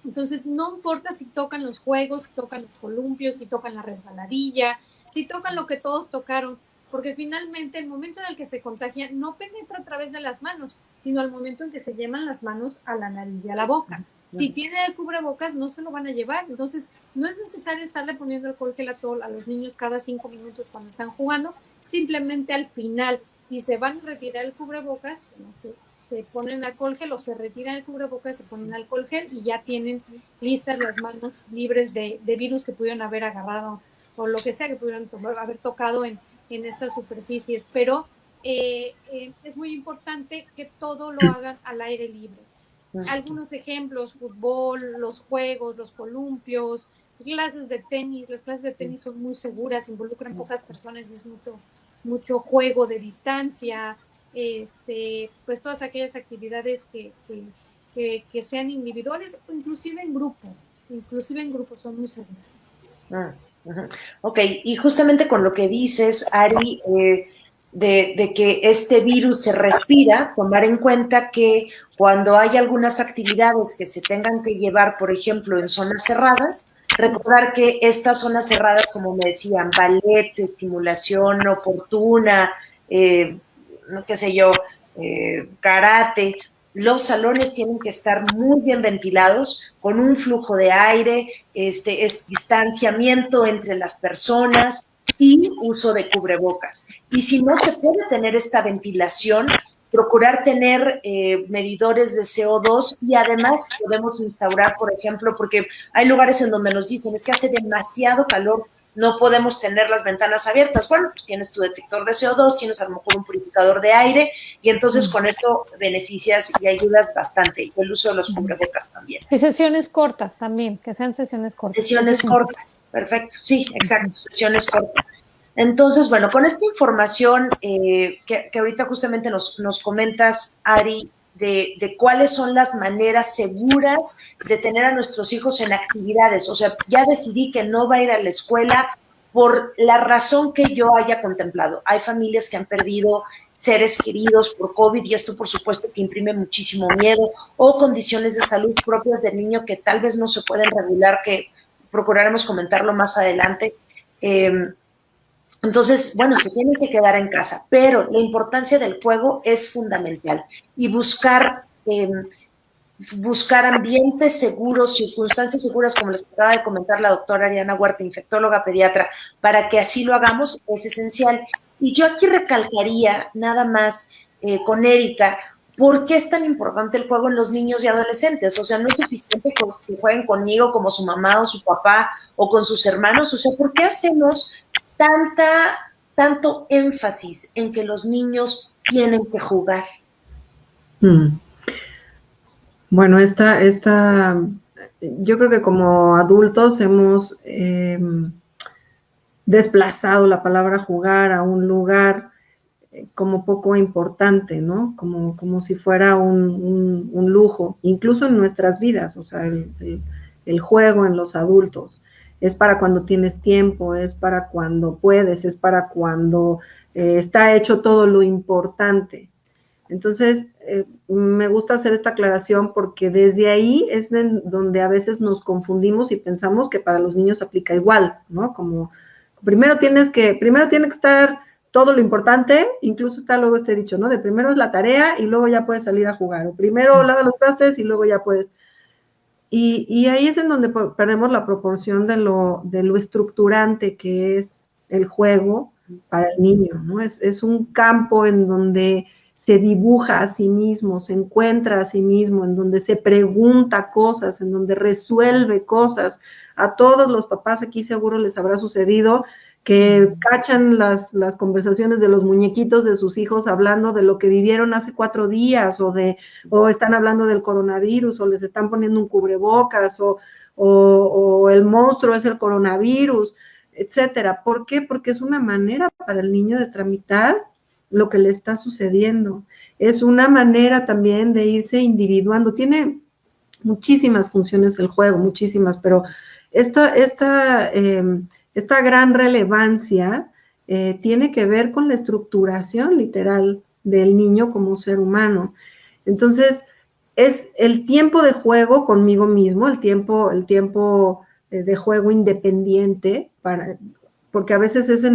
Entonces, no importa si tocan los juegos, si tocan los columpios, si tocan la resbaladilla, si tocan lo que todos tocaron, porque finalmente el momento en el que se contagia no penetra a través de las manos, sino al momento en que se llevan las manos a la nariz y a la boca. Si tienen el cubrebocas, no se lo van a llevar. Entonces, no es necesario estarle poniendo alcohol gel a los niños cada 5 minutos cuando están jugando. Simplemente al final, si se van a retirar el cubrebocas, no sé, se ponen alcohol gel o se retiran el cubrebocas, se ponen alcohol gel y ya tienen listas las manos libres de virus que pudieron haber agarrado o lo que sea que pudieran haber tocado en estas superficies. Pero es muy importante que todo lo hagan al aire libre. Algunos ejemplos: fútbol, los juegos, los columpios, clases de tenis. Las clases de tenis son muy seguras, involucran pocas personas y es mucho juego de distancia. Pues todas aquellas actividades que sean individuales o inclusive en grupo son muy seguras. Ok, y justamente con lo que dices, Ari, de que este virus se respira, tomar en cuenta que cuando hay algunas actividades que se tengan que llevar, por ejemplo, en zonas cerradas, recordar que estas zonas cerradas, como me decían, ballet, estimulación oportuna, no qué sé yo, karate, los salones tienen que estar muy bien ventilados, con un flujo de aire, es distanciamiento entre las personas y uso de cubrebocas. Y si no se puede tener esta ventilación, procurar tener medidores de CO2 y además podemos instaurar, por ejemplo, porque hay lugares en donde nos dicen es que hace demasiado calor, no podemos tener las ventanas abiertas. Bueno, pues tienes tu detector de CO2, tienes a lo mejor un purificador de aire y entonces con esto beneficias y ayudas bastante. Y el uso de los cubrebocas también. Y sesiones cortas también, que sean sesiones cortas. Sesiones cortas, perfecto. Sí, exacto, sesiones cortas. Entonces, bueno, con esta información que ahorita justamente nos comentas, Ari, de cuáles son las maneras seguras de tener a nuestros hijos en actividades. O sea, ya decidí que no va a ir a la escuela por la razón que yo haya contemplado. Hay familias que han perdido seres queridos por COVID, y esto por supuesto que imprime muchísimo miedo, o condiciones de salud propias del niño que tal vez no se pueden regular, que procuraremos comentarlo más adelante. Entonces, bueno, se tienen que quedar en casa, pero la importancia del juego es fundamental, y buscar ambientes seguros, circunstancias seguras, como les acaba de comentar la doctora Ariana Huerta, infectóloga pediatra, para que así lo hagamos, es esencial. Y yo aquí recalcaría nada más con Erika, ¿por qué es tan importante el juego en los niños y adolescentes? O sea, no es suficiente que jueguen conmigo como su mamá o su papá o con sus hermanos. O sea, ¿por qué hacemos tanto énfasis en que los niños tienen que jugar? Bueno, yo creo que como adultos hemos desplazado la palabra jugar a un lugar como poco importante, ¿no? Como si fuera un lujo, incluso en nuestras vidas, o sea, el juego en los adultos. Es para cuando tienes tiempo, es para cuando puedes, es para cuando está hecho todo lo importante. Entonces, me gusta hacer esta aclaración porque desde ahí es donde a veces nos confundimos y pensamos que para los niños aplica igual, ¿no? Como primero tiene que estar todo lo importante, incluso está luego este dicho, ¿no? De primero es la tarea y luego ya puedes salir a jugar, o primero lava los trastes y luego ya puedes. Y ahí es en donde perdemos la proporción de lo estructurante que es el juego para el niño, ¿no? Es un campo en donde se dibuja a sí mismo, se encuentra a sí mismo, en donde se pregunta cosas, en donde resuelve cosas. A todos los papás aquí seguro les habrá sucedido que cachan las conversaciones de los muñequitos de sus hijos hablando de lo que vivieron hace 4 días, o están hablando del coronavirus, o les están poniendo un cubrebocas, o el monstruo es el coronavirus, etcétera. ¿Por qué? Porque es una manera para el niño de tramitar lo que le está sucediendo. Es una manera también de irse individuando. Tiene muchísimas funciones el juego, muchísimas, pero esta gran relevancia tiene que ver con la estructuración literal del niño como ser humano. Entonces, es el tiempo de juego conmigo mismo, el tiempo de juego independiente, porque a veces ese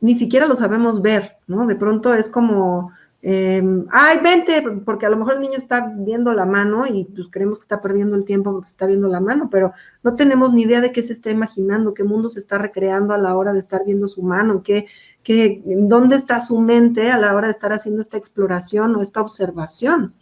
ni siquiera lo sabemos ver, ¿no? De pronto es como, ay, vente, porque a lo mejor el niño está viendo la mano y pues creemos que está perdiendo el tiempo porque se está viendo la mano, pero no tenemos ni idea de qué se está imaginando, qué mundo se está recreando a la hora de estar viendo su mano, en dónde está su mente a la hora de estar haciendo esta exploración o esta observación.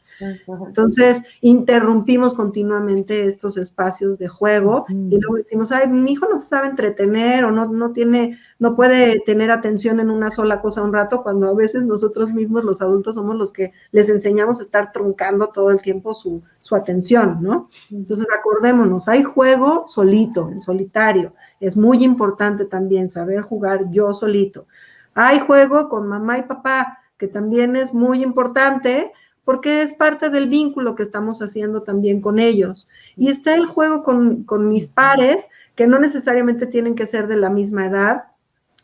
Entonces, interrumpimos continuamente estos espacios de juego y luego decimos, ay, mi hijo no se sabe entretener o no puede tener atención en una sola cosa un rato, cuando a veces nosotros mismos, los adultos, somos los que les enseñamos a estar truncando todo el tiempo su atención, ¿no? Entonces, acordémonos, hay juego solito, en solitario. Es muy importante también saber jugar yo solito. Hay juego con mamá y papá, que también es muy importante, porque es parte del vínculo que estamos haciendo también con ellos. Y está el juego con mis pares, que no necesariamente tienen que ser de la misma edad.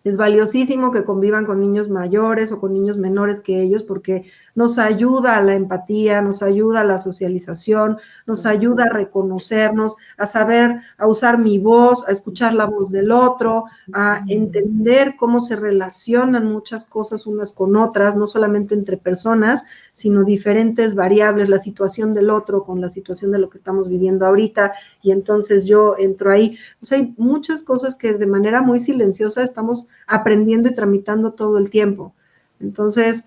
Es valiosísimo que convivan con niños mayores o con niños menores que ellos, porque nos ayuda a la empatía, nos ayuda a la socialización, nos ayuda a reconocernos, a saber, a usar mi voz, a escuchar la voz del otro, a entender cómo se relacionan muchas cosas unas con otras, no solamente entre personas, sino diferentes variables, la situación del otro con la situación de lo que estamos viviendo ahorita, y entonces yo entro ahí. O sea, hay muchas cosas que de manera muy silenciosa estamos aprendiendo y tramitando todo el tiempo. Entonces,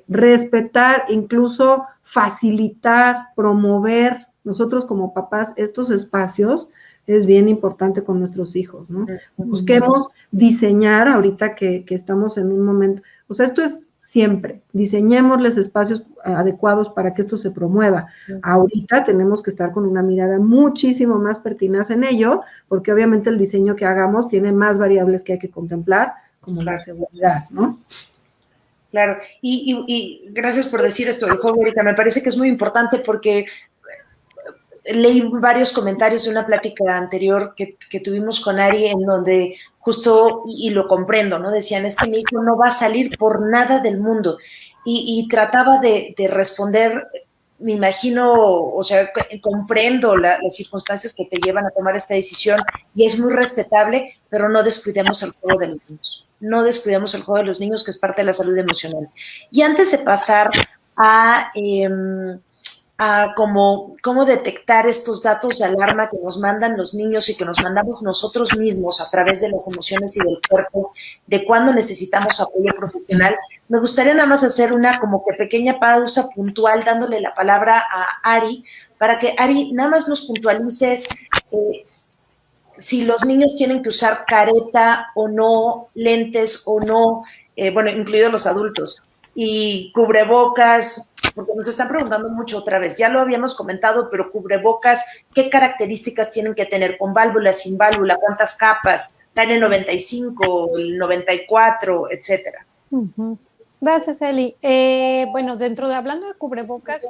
respetar, incluso facilitar, promover, nosotros como papás, estos espacios es bien importante con nuestros hijos, ¿no? Busquemos diseñar, ahorita que estamos en un momento, o sea, esto es siempre, diseñémosles espacios adecuados para que esto se promueva. Ahorita tenemos que estar con una mirada muchísimo más pertinaz en ello, porque obviamente el diseño que hagamos tiene más variables que hay que contemplar, como la seguridad, ¿no? Claro, y gracias por decir esto del juego, Erika. Me parece que es muy importante porque leí varios comentarios de una plática anterior que tuvimos con Ari, en donde justo, y lo comprendo, ¿no? Decían, es que mi hijo no va a salir por nada del mundo. Y trataba de responder, me imagino, o sea, comprendo las circunstancias que te llevan a tomar esta decisión y es muy respetable, pero no descuidemos el juego de los niños. No descuidemos el juego de los niños, que es parte de la salud emocional. Y antes de pasar a cómo detectar estos datos de alarma que nos mandan los niños y que nos mandamos nosotros mismos a través de las emociones y del cuerpo, de cuándo necesitamos apoyo profesional. Me gustaría nada más hacer una como que pequeña pausa puntual, dándole la palabra a Ari, para que Ari nada más nos puntualices si los niños tienen que usar careta o no, lentes o no, bueno, incluidos los adultos, y cubrebocas, porque nos están preguntando mucho otra vez, ya lo habíamos comentado, pero cubrebocas, ¿qué características tienen que tener? ¿Con válvula, sin válvula? ¿Cuántas capas? KN95, el 94, etcétera. Gracias, Eli. Bueno, dentro de hablando de cubrebocas,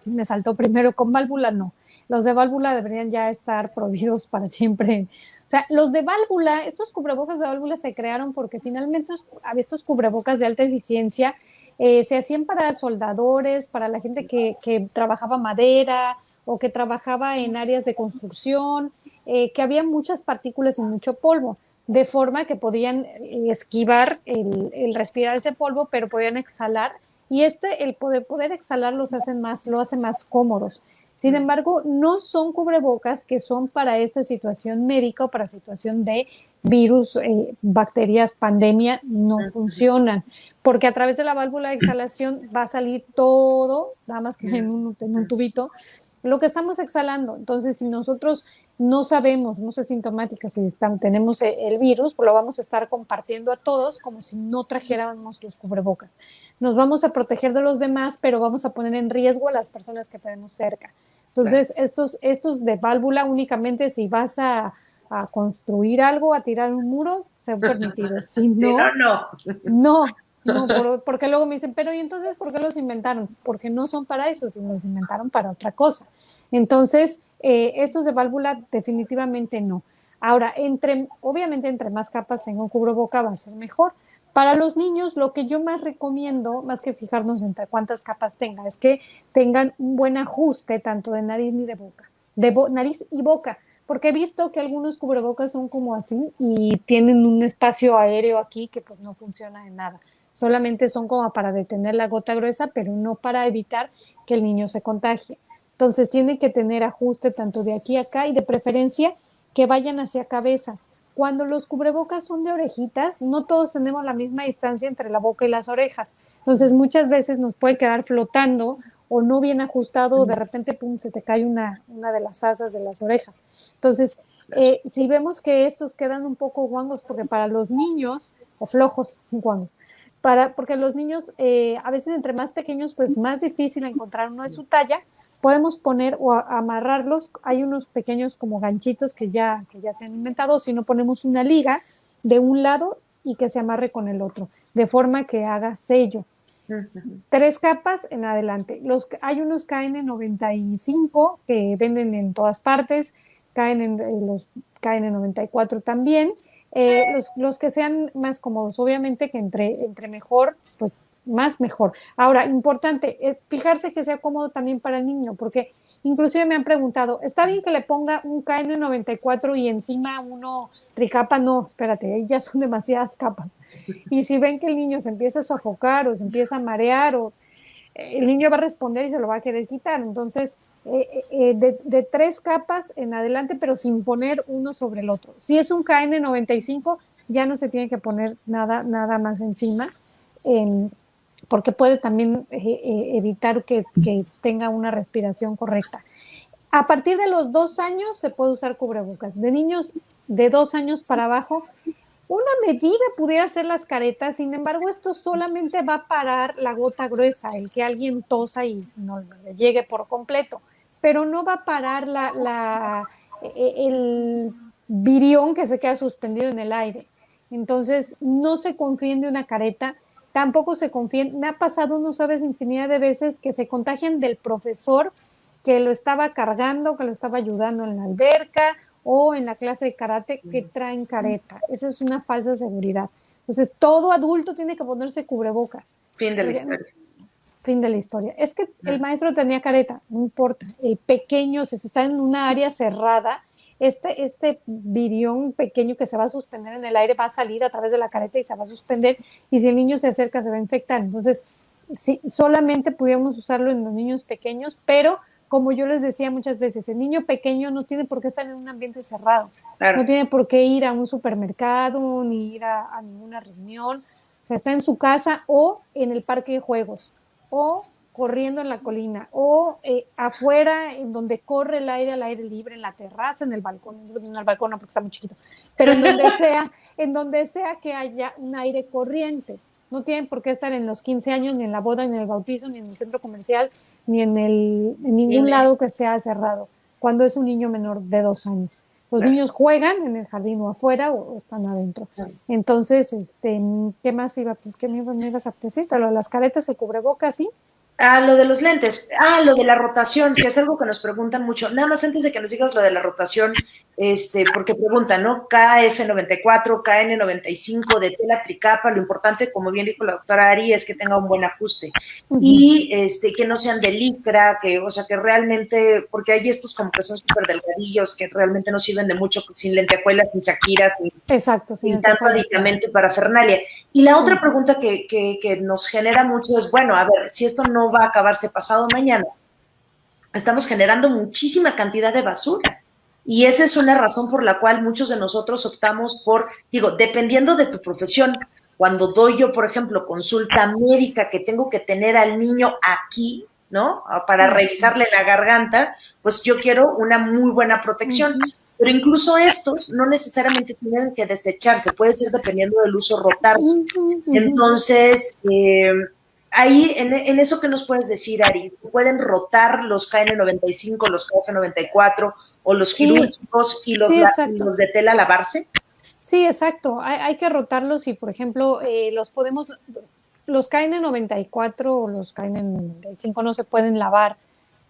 me saltó primero con válvula, no. Los de válvula deberían ya estar prohibidos para siempre. O sea, los de válvula, estos cubrebocas de válvula se crearon porque finalmente estos cubrebocas de alta eficiencia se hacían para soldadores, para la gente que trabajaba madera o que trabajaba en áreas de construcción, que había muchas partículas y mucho polvo, de forma que podían esquivar el respirar ese polvo, pero podían exhalar, y el poder exhalar lo hace más cómodos. Sin embargo, no son cubrebocas que son para esta situación médica o para situación de virus, bacterias, pandemia, no funcionan, porque a través de la válvula de exhalación va a salir todo, nada más que en un tubito, lo que estamos exhalando. Entonces, si nosotros no sabemos, no es asintomática, si tenemos el virus, pues lo vamos a estar compartiendo a todos como si no trajéramos los cubrebocas. Nos vamos a proteger de los demás, pero vamos a poner en riesgo a las personas que tenemos cerca. Entonces, estos de válvula únicamente si vas a construir algo, a tirar un muro, se han permitido. Si no, porque luego me dicen, pero ¿y entonces por qué los inventaron? Porque no son para eso, sino los inventaron para otra cosa. Entonces, estos de válvula definitivamente no. Ahora, obviamente entre más capas tenga un cubreboca va a ser mejor. Para los niños, lo que yo más recomiendo, más que fijarnos entre cuántas capas tenga, es que tengan un buen ajuste tanto de nariz ni de boca, nariz y boca, porque he visto que algunos cubrebocas son como así y tienen un espacio aéreo aquí que pues no funciona en nada. Solamente son como para detener la gota gruesa, pero no para evitar que el niño se contagie. Entonces tiene que tener ajuste tanto de aquí a acá y de preferencia que vayan hacia cabeza. Cuando los cubrebocas son de orejitas, no todos tenemos la misma distancia entre la boca y las orejas. Entonces muchas veces nos puede quedar flotando o no bien ajustado, o de repente pum, se te cae una de las asas de las orejas. Entonces, si vemos que estos quedan un poco guangos, porque para los niños, o flojos, guangos, porque los niños, a veces entre más pequeños, pues más difícil encontrar uno de su talla, podemos poner o amarrarlos, hay unos pequeños como ganchitos que ya se han inventado, si no ponemos una liga de un lado y que se amarre con el otro, de forma que haga sello. 3 capas en adelante. Hay unos KN95 que venden en todas partes, los KN94 también. Los que sean más cómodos, obviamente que entre mejor, pues más mejor. Ahora, importante, fijarse que sea cómodo también para el niño, porque inclusive me han preguntado, ¿está bien que le ponga un KN94 y encima uno tricapa? No, espérate, ahí ya son demasiadas capas. Y si ven que el niño se empieza a sofocar o se empieza a marear, el niño va a responder y se lo va a querer quitar. Entonces, de 3 capas en adelante, pero sin poner uno sobre el otro. Si es un KN95, ya no se tiene que poner nada más encima, porque puede también evitar que tenga una respiración correcta. A partir de los 2 años se puede usar cubrebocas. De niños de 2 años para abajo, una medida pudiera ser las caretas, sin embargo, esto solamente va a parar la gota gruesa, el que alguien tosa y no le llegue por completo, pero no va a parar el virión que se queda suspendido en el aire. Entonces, no se confíen de una careta, tampoco se confíen. Me ha pasado, no sabes, infinidad de veces que se contagian del profesor que lo estaba cargando, que lo estaba ayudando en la alberca o en la clase de karate, que traen careta. Eso es una falsa seguridad. Entonces, todo adulto tiene que ponerse cubrebocas. Fin de la historia. Fin de la historia. Es que el maestro tenía careta, no importa. El pequeño, si está en una área cerrada, este virión pequeño que se va a suspender en el aire va a salir a través de la careta y se va a suspender, y si el niño se acerca se va a infectar. Entonces, sí, solamente pudiéramos usarlo en los niños pequeños, pero como yo les decía muchas veces, el niño pequeño no tiene por qué estar en un ambiente cerrado, Claro. no tiene por qué ir a un supermercado ni ir a ninguna reunión. O sea, está en su casa o en el parque de juegos o corriendo en la colina o afuera en donde corre el aire al aire libre, en la terraza, en el balcón no porque está muy chiquito, pero en donde sea que haya un aire corriente. No tienen por qué estar en los 15 años, ni en la boda, ni en el bautizo, ni en el centro comercial, ni en ningún lado que sea cerrado, cuando es un niño menor de 2 años. Los niños juegan en el jardín o afuera o están adentro. Entonces, ¿qué más qué me ibas a decir? Lo de las caretas, el cubrebocas, ¿sí? Lo de los lentes. Lo de la rotación, que es algo que nos preguntan mucho. Nada más antes de que nos digas lo de la rotación, porque preguntan, ¿no? KF94, KN95 de tela tricapa, lo importante, como bien dijo la doctora Ari, es que tenga un buen ajuste. Y que no sean de licra, o sea, que realmente, porque hay estos como que son súper delgadillos, que realmente no sirven de mucho, sin lentejuelas, sin chaquiras, sin tanto aditamento y parafernalia. Y la otra pregunta que nos genera mucho es, bueno, a ver, si esto no va a acabarse pasado mañana, estamos generando muchísima cantidad de basura. Y esa es una razón por la cual muchos de nosotros optamos por, dependiendo de tu profesión, cuando doy yo, por ejemplo, consulta médica que tengo que tener al niño aquí, ¿no? Para revisarle la garganta, pues yo quiero una muy buena protección. Pero incluso estos no necesariamente tienen que desecharse, puede ser dependiendo del uso rotarse. Entonces, ahí, en eso que nos puedes decir, Ari, ¿se pueden rotar los KN95, los KF94 o los quirúrgicos y los de tela lavarse? Sí, exacto. Hay que rotarlos y, por ejemplo, los KN94 o los KN95 no se pueden lavar,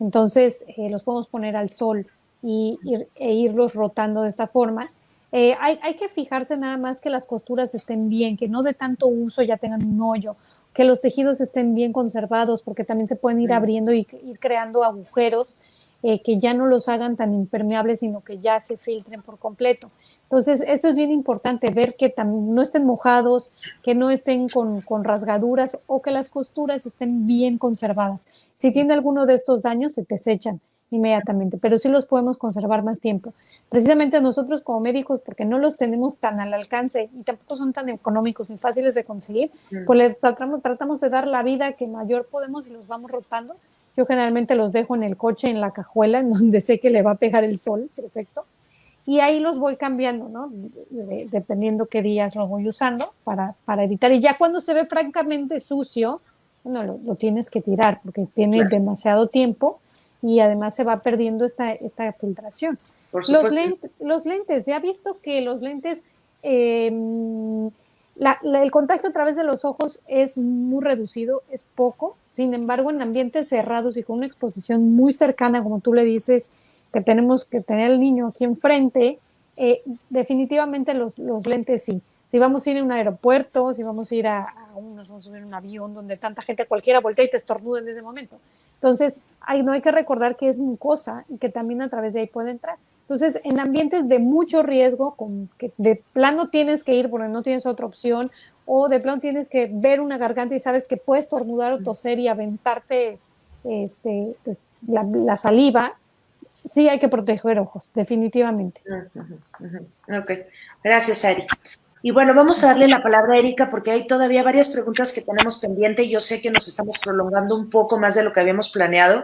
entonces los podemos poner al sol e irlos rotando de esta forma. Hay que fijarse nada más que las costuras estén bien, que no de tanto uso ya tengan un hoyo, que los tejidos estén bien conservados, porque también se pueden ir abriendo y ir creando agujeros que ya no los hagan tan impermeables, sino que ya se filtren por completo. Entonces, esto es bien importante, ver que no estén mojados, que no estén con rasgaduras o que las costuras estén bien conservadas. Si tiene alguno de estos daños, se desechan inmediatamente, pero sí los podemos conservar más tiempo. Precisamente nosotros como médicos, porque no los tenemos tan al alcance y tampoco son tan económicos ni fáciles de conseguir, pues les tratamos de dar la vida que mayor podemos y los vamos rotando. Yo generalmente los dejo en el coche, en la cajuela, en donde sé que le va a pegar el sol, perfecto, y ahí los voy cambiando, ¿no? Dependiendo qué días los voy usando para evitar. Y ya cuando se ve francamente sucio, bueno, lo tienes que tirar porque tiene demasiado tiempo y además se va perdiendo esta filtración. Los lentes, ya he visto que los lentes, el contagio a través de los ojos es muy reducido, es poco. Sin embargo, en ambientes cerrados y con una exposición muy cercana, como tú le dices, que tenemos que tener al niño aquí enfrente, definitivamente los lentes sí. Si vamos a ir a un aeropuerto, si vamos a ir nos vamos a subir a un avión donde tanta gente, cualquiera voltea y te estornuda en ese momento. Entonces, no hay que recordar que es mucosa y que también a través de ahí puede entrar. Entonces, en ambientes de mucho riesgo, que de plano tienes que ir porque no tienes otra opción, o de plano tienes que ver una garganta y sabes que puedes estornudar o toser y aventarte pues, la saliva, sí hay que proteger ojos, definitivamente. Ok, gracias, Ari. Y bueno, vamos a darle la palabra a Erika porque hay todavía varias preguntas que tenemos pendiente y yo sé que nos estamos prolongando un poco más de lo que habíamos planeado.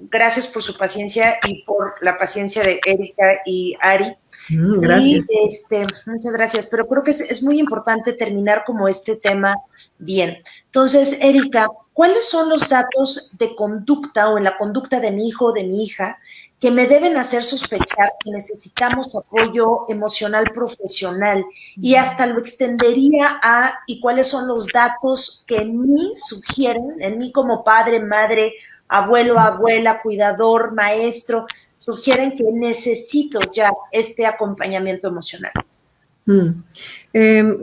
Gracias por su paciencia y por la paciencia de Erika y Ari. Gracias. Y muchas gracias, pero creo que es muy importante terminar como este tema bien. Entonces, Erika, ¿cuáles son los datos de conducta o en la conducta de mi hijo o de mi hija que me deben hacer sospechar que necesitamos apoyo emocional profesional? Y hasta lo extendería ¿y cuáles son los datos que en mí sugieren, en mí como padre, madre, abuelo, abuela, cuidador, maestro, sugieren que necesito ya este acompañamiento emocional?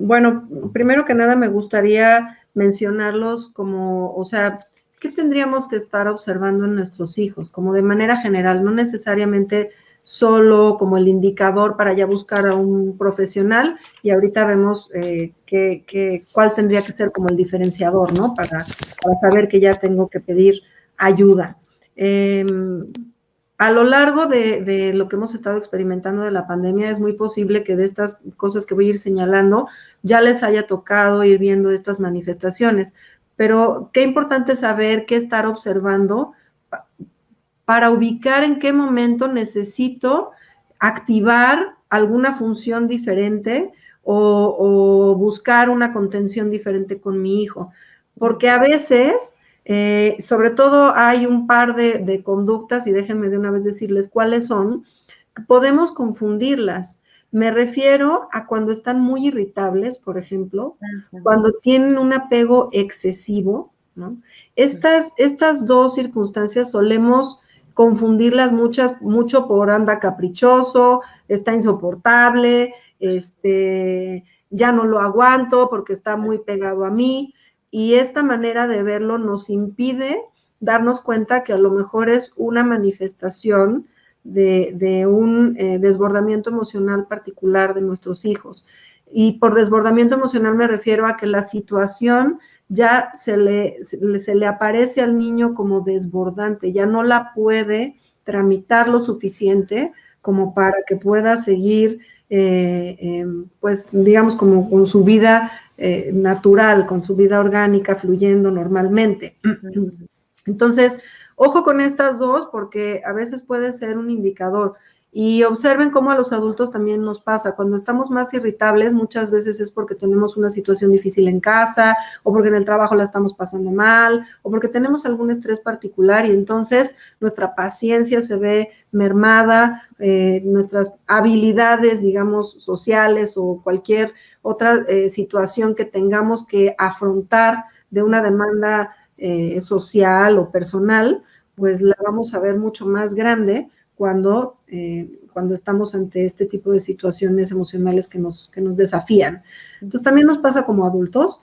Bueno, primero que nada me gustaría mencionarlos como, o sea, ¿qué tendríamos que estar observando en nuestros hijos? Como de manera general, no necesariamente solo como el indicador para ya buscar a un profesional, y ahorita vemos cuál tendría que ser como el diferenciador, ¿no? Para saber que ya tengo que pedir ayuda. A lo largo de lo que hemos estado experimentando de la pandemia, es muy posible que de estas cosas que voy a ir señalando ya les haya tocado ir viendo estas manifestaciones. Pero qué importante saber qué estar observando para ubicar en qué momento necesito activar alguna función diferente o buscar una contención diferente con mi hijo. Porque a veces, sobre todo hay un par de conductas, y déjenme de una vez decirles cuáles son, podemos confundirlas. Me refiero a cuando están muy irritables, por ejemplo, cuando tienen un apego excesivo, ¿no? Estas dos circunstancias solemos confundirlas mucho por anda caprichoso, está insoportable, ya no lo aguanto porque está muy pegado a mí, y esta manera de verlo nos impide darnos cuenta que a lo mejor es una manifestación de un desbordamiento emocional particular de nuestros hijos. Y por desbordamiento emocional me refiero a que la situación ya se le aparece al niño como desbordante, ya no la puede tramitar lo suficiente como para que pueda seguir, pues digamos, como con su vida natural, con su vida orgánica, fluyendo normalmente. Entonces, ojo con estas dos, porque a veces puede ser un indicador. Y observen cómo a los adultos también nos pasa. Cuando estamos más irritables, muchas veces es porque tenemos una situación difícil en casa, o porque en el trabajo la estamos pasando mal, o porque tenemos algún estrés particular, y entonces nuestra paciencia se ve mermada, nuestras habilidades, digamos, sociales o cualquier otra situación que tengamos que afrontar de una demanda social o personal, pues la vamos a ver mucho más grande cuando estamos ante este tipo de situaciones emocionales que nos desafían. Entonces, también nos pasa como adultos.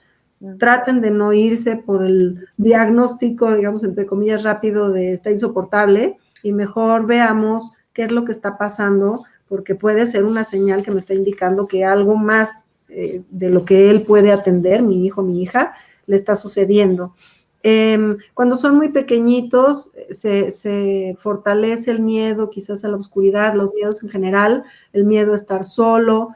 Traten de no irse por el diagnóstico, digamos, entre comillas, rápido de está insoportable, y mejor veamos qué es lo que está pasando, porque puede ser una señal que me está indicando que algo más de lo que él puede atender, mi hijo, mi hija, le está sucediendo. Cuando son muy pequeñitos, se fortalece el miedo quizás a la oscuridad, los miedos en general, el miedo a estar solo,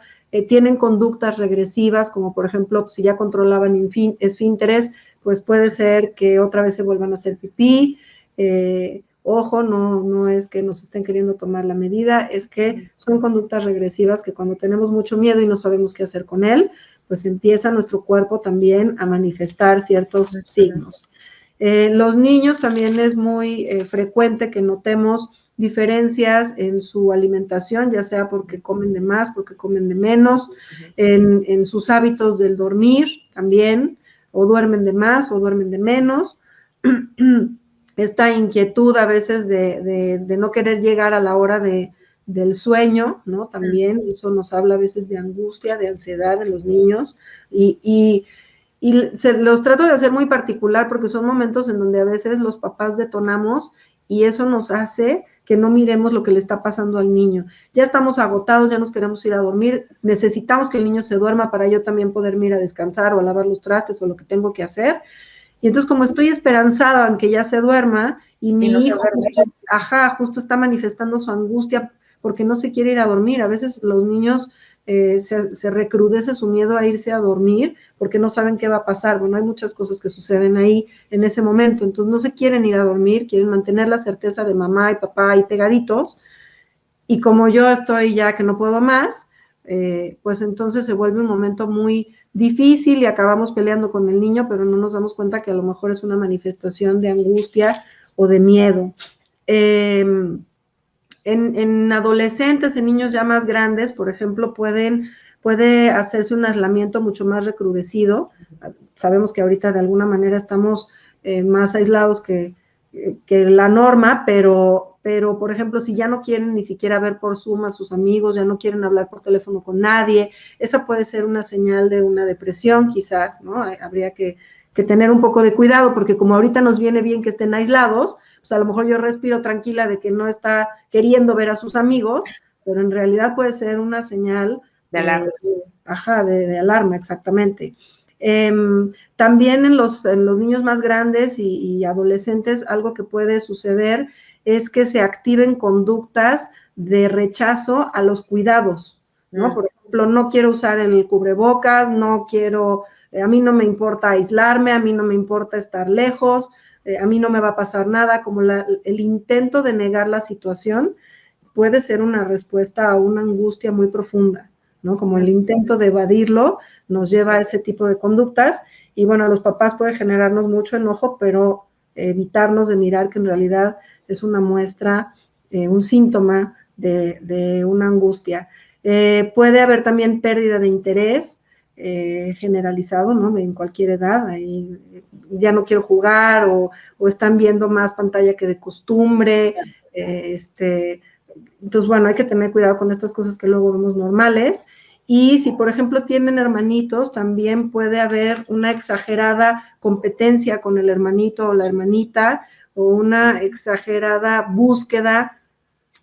tienen conductas regresivas, como por ejemplo, si ya controlaban esfínteres, pues puede ser que otra vez se vuelvan a hacer pipí. Ojo, no es que nos estén queriendo tomar la medida, es que son conductas regresivas que cuando tenemos mucho miedo y no sabemos qué hacer con él, pues empieza nuestro cuerpo también a manifestar ciertos signos. Los niños también es muy frecuente que notemos diferencias en su alimentación, ya sea porque comen de más, porque comen de menos, en sus hábitos del dormir también, o duermen de más o duermen de menos. Esta inquietud a veces de no querer llegar a la hora del sueño, ¿no? También eso nos habla a veces de angustia, de ansiedad en los niños, y los trato de hacer muy particular porque son momentos en donde a veces los papás detonamos y eso nos hace que no miremos lo que le está pasando al niño. Ya estamos agotados, ya nos queremos ir a dormir, necesitamos que el niño se duerma para yo también poderme ir a descansar o a lavar los trastes o lo que tengo que hacer. Y entonces, como estoy esperanzada en que ya se duerma y mi hijo, justo está manifestando su angustia porque no se quiere ir a dormir. A veces los niños se recrudece su miedo a irse a dormir porque no saben qué va a pasar. Bueno, hay muchas cosas que suceden ahí en ese momento. Entonces, no se quieren ir a dormir, quieren mantener la certeza de mamá y papá ahí pegaditos. Y como yo estoy ya que no puedo más, pues entonces se vuelve un momento muy difícil y acabamos peleando con el niño, pero no nos damos cuenta que a lo mejor es una manifestación de angustia o de miedo. En adolescentes, en niños ya más grandes, por ejemplo, puede hacerse un aislamiento mucho más recrudecido. Sabemos que ahorita de alguna manera estamos más aislados que que la norma, pero, por ejemplo, si ya no quieren ni siquiera ver por Zoom a sus amigos, ya no quieren hablar por teléfono con nadie, esa puede ser una señal de una depresión quizás, ¿no? Habría que tener un poco de cuidado, porque como ahorita nos viene bien que estén aislados, pues a lo mejor yo respiro tranquila de que no está queriendo ver a sus amigos, pero en realidad puede ser una señal De alarma. de alarma, exactamente. También en los niños más grandes y adolescentes, algo que puede suceder es que se activen conductas de rechazo a los cuidados, ¿no? Por ejemplo, no quiero usar el cubrebocas, no quiero, a mí no me importa aislarme, a mí no me importa estar lejos, a mí no me va a pasar nada, como el intento de negar la situación puede ser una respuesta a una angustia muy profunda, ¿no? Como el intento de evadirlo nos lleva a ese tipo de conductas y bueno, a los papás puede generarnos mucho enojo, pero evitarnos de mirar que en realidad es una muestra, un síntoma de una angustia. Puede haber también pérdida de interés generalizado, ¿no? En cualquier edad, ahí ya no quiero jugar o están viendo más pantalla que de costumbre, entonces, bueno, hay que tener cuidado con estas cosas que luego vemos normales. Y si, por ejemplo, tienen hermanitos, también puede haber una exagerada competencia con el hermanito o la hermanita o una exagerada búsqueda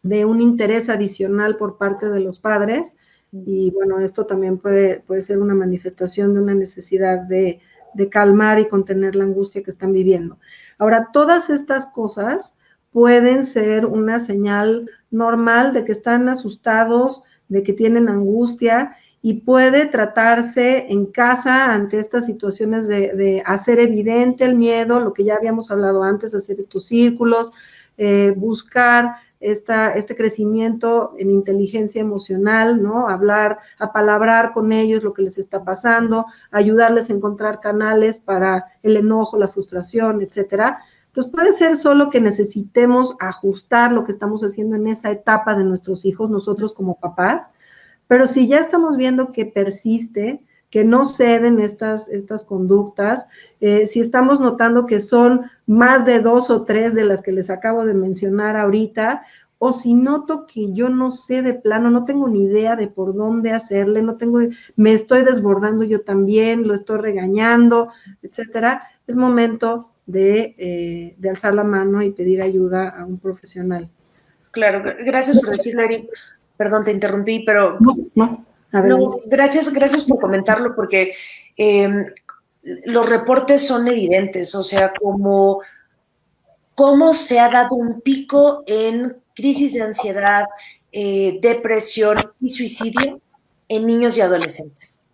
de un interés adicional por parte de los padres. Y bueno, esto también puede ser una manifestación de una necesidad de calmar y contener la angustia que están viviendo. Ahora, todas estas cosas pueden ser una señal normal de que están asustados, de que tienen angustia y puede tratarse en casa ante estas situaciones de hacer evidente el miedo, lo que ya habíamos hablado antes, hacer estos círculos, buscar este crecimiento en inteligencia emocional, ¿no? Hablar, apalabrar con ellos lo que les está pasando, ayudarles a encontrar canales para el enojo, la frustración, etcétera. Entonces puede ser solo que necesitemos ajustar lo que estamos haciendo en esa etapa de nuestros hijos, nosotros como papás, pero si ya estamos viendo que persiste, que no ceden estas conductas, si estamos notando que son más de 2 o 3 de las que les acabo de mencionar ahorita, o si noto que yo no sé de plano, no tengo ni idea de por dónde hacerle, me estoy desbordando yo también, lo estoy regañando, etcétera, es momento de alzar la mano y pedir ayuda a un profesional. Claro, gracias por decirlo, Eri. Perdón, te interrumpí, pero No, gracias por comentarlo, porque los reportes son evidentes, o sea, cómo se ha dado un pico en crisis de ansiedad, depresión y suicidio en niños y adolescentes.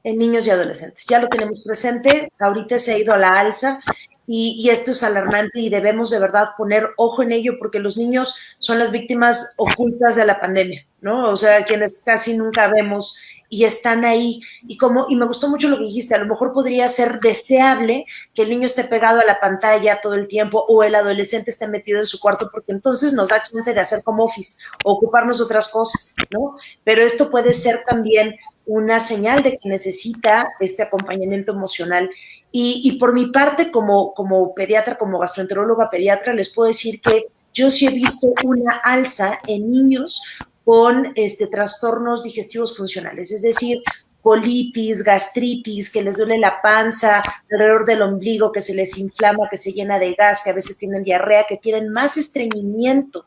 En niños y adolescentes. Ya lo tenemos presente, ahorita se ha ido a la alza y esto es alarmante y debemos de verdad poner ojo en ello porque los niños son las víctimas ocultas de la pandemia, ¿no? O sea, quienes casi nunca vemos y están ahí. Y me gustó mucho lo que dijiste, a lo mejor podría ser deseable que el niño esté pegado a la pantalla todo el tiempo o el adolescente esté metido en su cuarto porque entonces nos da chance de hacer home office o ocuparnos de otras cosas, ¿no? Pero esto puede ser también una señal de que necesita este acompañamiento emocional. Y por mi parte, como pediatra, como gastroenteróloga pediatra, les puedo decir que yo sí he visto una alza en niños con trastornos digestivos funcionales, es decir, colitis, gastritis, que les duele la panza, alrededor del ombligo, que se les inflama, que se llena de gas, que a veces tienen diarrea, que tienen más estreñimiento,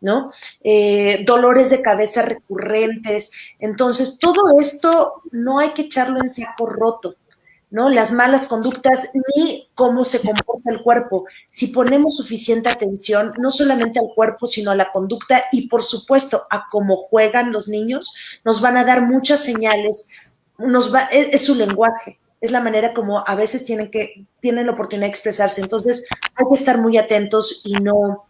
¿no? Dolores de cabeza recurrentes. Entonces, todo esto no hay que echarlo en saco roto, ¿no? Las malas conductas ni cómo se comporta el cuerpo. Si ponemos suficiente atención, no solamente al cuerpo, sino a la conducta y, por supuesto, a cómo juegan los niños, nos van a dar muchas señales. Es su lenguaje, es la manera como a veces tienen la oportunidad de expresarse. Entonces, hay que estar muy atentos y no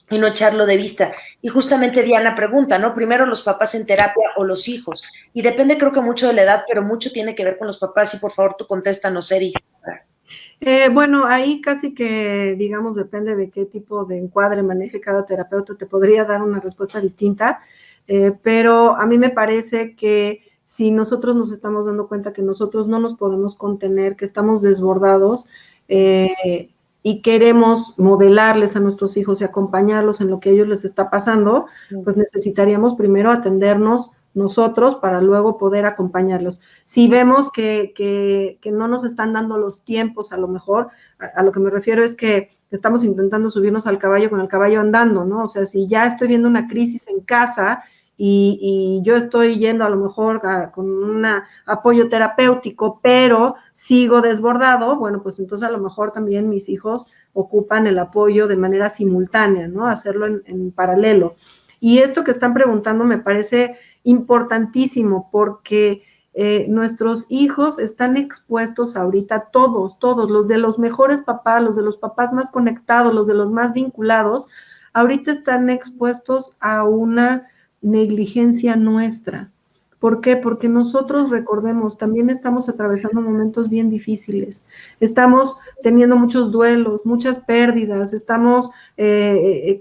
echarlo de vista. Y justamente Diana pregunta, ¿no? Primero los papás en terapia o los hijos. Y depende creo que mucho de la edad, pero mucho tiene que ver con los papás. Y por favor, tú contéstanos, Eri. Bueno, ahí casi que, digamos, depende de qué tipo de encuadre maneje cada terapeuta, te podría dar una respuesta distinta, pero a mí me parece que si nosotros nos estamos dando cuenta que nosotros no nos podemos contener, que estamos desbordados, y queremos modelarles a nuestros hijos y acompañarlos en lo que a ellos les está pasando, pues necesitaríamos primero atendernos nosotros para luego poder acompañarlos. Si vemos que no nos están dando los tiempos, a lo mejor, a lo que me refiero es que estamos intentando subirnos al caballo con el caballo andando, ¿no? O sea, si ya estoy viendo una crisis en casa y yo estoy yendo a lo mejor con un apoyo terapéutico, pero sigo desbordado, bueno, pues entonces a lo mejor también mis hijos ocupan el apoyo de manera simultánea, ¿no? Hacerlo en paralelo. Y esto que están preguntando me parece importantísimo porque nuestros hijos están expuestos ahorita, todos, los de los mejores papás, los de los papás más conectados, los de los más vinculados, ahorita están expuestos a una negligencia nuestra. ¿Por qué? Porque nosotros, recordemos, también estamos atravesando momentos bien difíciles, estamos teniendo muchos duelos, muchas pérdidas, estamos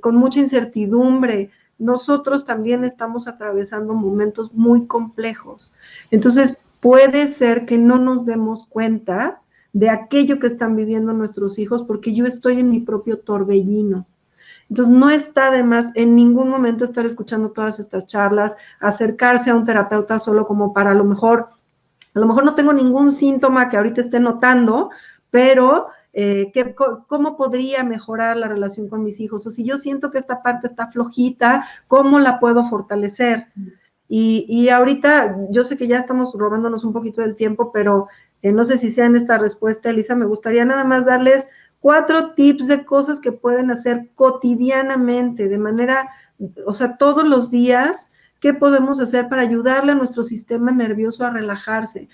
con mucha incertidumbre, nosotros también estamos atravesando momentos muy complejos. Entonces, puede ser que no nos demos cuenta de aquello que están viviendo nuestros hijos porque yo estoy en mi propio torbellino. Entonces, no está de más en ningún momento estar escuchando todas estas charlas, acercarse a un terapeuta solo como para a lo mejor no tengo ningún síntoma que ahorita esté notando, pero ¿cómo podría mejorar la relación con mis hijos? O si yo siento que esta parte está flojita, ¿cómo la puedo fortalecer? Y ahorita, yo sé que ya estamos robándonos un poquito del tiempo, pero no sé si sea en esta respuesta, Elisa, me gustaría nada más darles 4 tips de cosas que pueden hacer cotidianamente, de manera, o sea, todos los días, ¿qué podemos hacer para ayudarle a nuestro sistema nervioso a relajarse?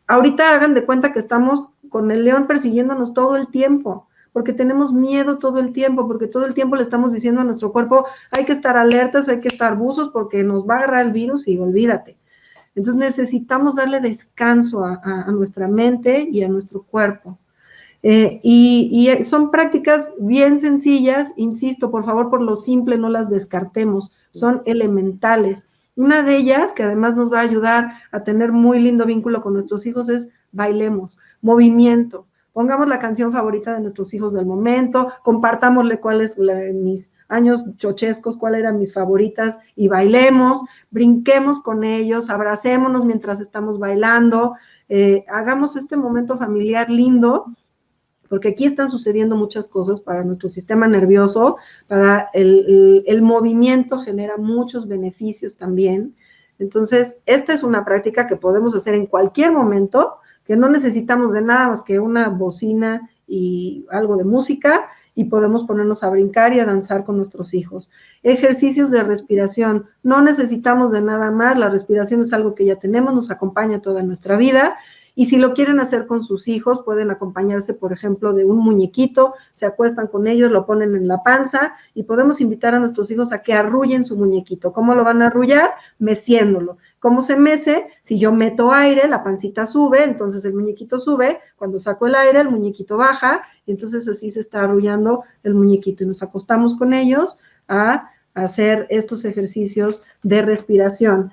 Ahorita hagan de cuenta que estamos con el león persiguiéndonos todo el tiempo, porque tenemos miedo todo el tiempo, porque todo el tiempo le estamos diciendo a nuestro cuerpo, hay que estar alertas, hay que estar buzos, porque nos va a agarrar el virus y olvídate. Entonces necesitamos darle descanso a nuestra mente y a nuestro cuerpo. Y son prácticas bien sencillas, insisto, por favor, por lo simple no las descartemos, son elementales. Una de ellas, que además nos va a ayudar a tener muy lindo vínculo con nuestros hijos, es bailemos, movimiento. Pongamos la canción favorita de nuestros hijos del momento, compartámosle cuáles en mis años chochescos, cuáles eran mis favoritas y bailemos, brinquemos con ellos, abracémonos mientras estamos bailando, hagamos este momento familiar lindo, porque aquí están sucediendo muchas cosas para nuestro sistema nervioso, para el movimiento genera muchos beneficios también. Entonces, esta es una práctica que podemos hacer en cualquier momento, que no necesitamos de nada más que una bocina y algo de música, y podemos ponernos a brincar y a danzar con nuestros hijos. Ejercicios de respiración, no necesitamos de nada más, la respiración es algo que ya tenemos, nos acompaña toda nuestra vida. Y si lo quieren hacer con sus hijos, pueden acompañarse, por ejemplo, de un muñequito, se acuestan con ellos, lo ponen en la panza y podemos invitar a nuestros hijos a que arrullen su muñequito. ¿Cómo lo van a arrullar? Meciéndolo. ¿Cómo se mece? Si yo meto aire, la pancita sube, entonces el muñequito sube. Cuando saco el aire, el muñequito baja. Y entonces así se está arrullando el muñequito. Y nos acostamos con ellos a hacer estos ejercicios de respiración.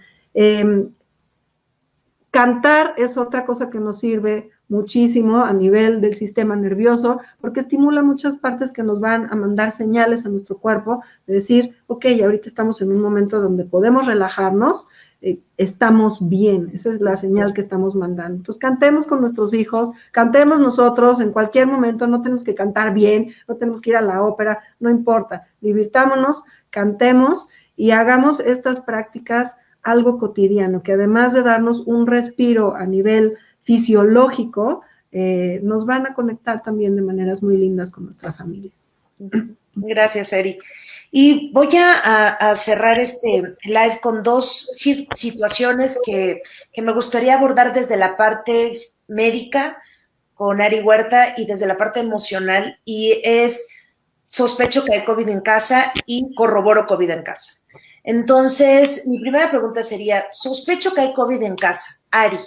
Cantar es otra cosa que nos sirve muchísimo a nivel del sistema nervioso, porque estimula muchas partes que nos van a mandar señales a nuestro cuerpo, de decir, ok, ahorita estamos en un momento donde podemos relajarnos, estamos bien, esa es la señal que estamos mandando. Entonces, cantemos con nuestros hijos, cantemos nosotros en cualquier momento, no tenemos que cantar bien, no tenemos que ir a la ópera, no importa, divirtámonos, cantemos y hagamos estas prácticas algo cotidiano, que además de darnos un respiro a nivel fisiológico, nos van a conectar también de maneras muy lindas con nuestra familia. Gracias, Eri. Y voy a cerrar este live con 2 situaciones que me gustaría abordar desde la parte médica con Ari Huerta y desde la parte emocional, y es sospecho que hay COVID en casa y corroboro COVID en casa. Entonces, mi primera pregunta sería, sospecho que hay COVID en casa. Ari,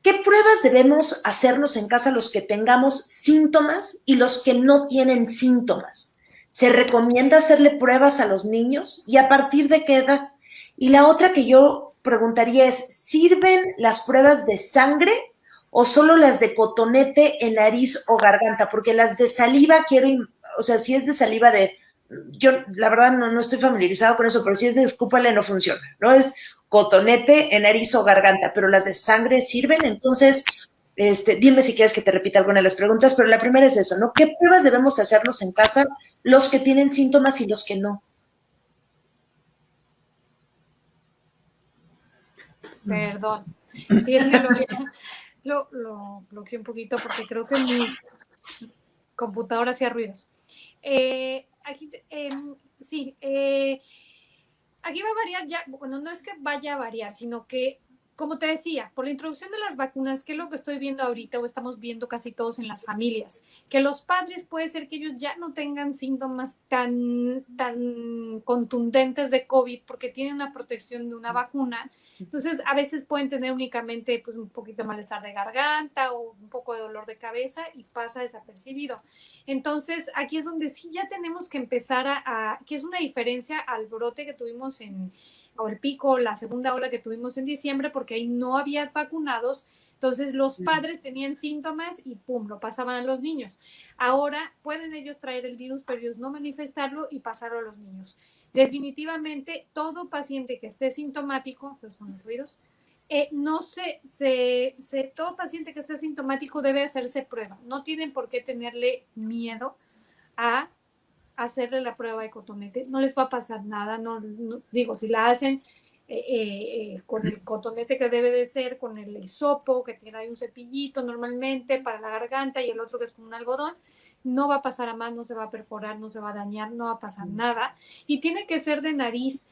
¿qué pruebas debemos hacernos en casa los que tengamos síntomas y los que no tienen síntomas? ¿Se recomienda hacerle pruebas a los niños? ¿Y a partir de qué edad? Y la otra que yo preguntaría es, ¿sirven las pruebas de sangre o solo las de cotonete en nariz o garganta? Porque las de saliva o sea, si es de saliva yo la verdad no estoy familiarizado con eso, pero si es de escúpale no funciona, ¿no? Es cotonete en nariz o garganta, pero las de sangre sirven. Entonces, dime si quieres que te repita alguna de las preguntas, pero la primera es eso, ¿no? ¿Qué pruebas debemos hacernos en casa, los que tienen síntomas y los que no? Perdón. Sí, es que lo bloqueé un poquito porque creo que mi computadora hacía ruidos. Aquí, sí, aquí va a variar ya, bueno, no es que vaya a variar, sino que, como te decía, por la introducción de las vacunas, que es lo que estoy viendo ahorita o estamos viendo casi todos en las familias, que los padres puede ser que ellos ya no tengan síntomas tan contundentes de COVID porque tienen una protección de una vacuna. Entonces, a veces pueden tener únicamente pues, un poquito de malestar de garganta o un poco de dolor de cabeza y pasa desapercibido. Entonces, aquí es donde sí ya tenemos que empezar que es una diferencia al brote que tuvimos o el pico, la segunda ola que tuvimos en diciembre, porque ahí no había vacunados, entonces los padres tenían síntomas y pum, lo pasaban a los niños. Ahora pueden ellos traer el virus, pero ellos no manifestarlo y pasarlo a los niños. Definitivamente, todo paciente que esté sintomático, esos son los virus, todo paciente que esté sintomático debe hacerse prueba. No tienen por qué tenerle miedo a hacerle la prueba de cotonete. No les va a pasar nada. Digo, si la hacen con el cotonete que debe de ser, con el hisopo, que tiene ahí un cepillito normalmente para la garganta y el otro que es como un algodón, no va a pasar a más, no se va a perforar, no se va a dañar, no va a pasar nada. Y tiene que ser de nariz,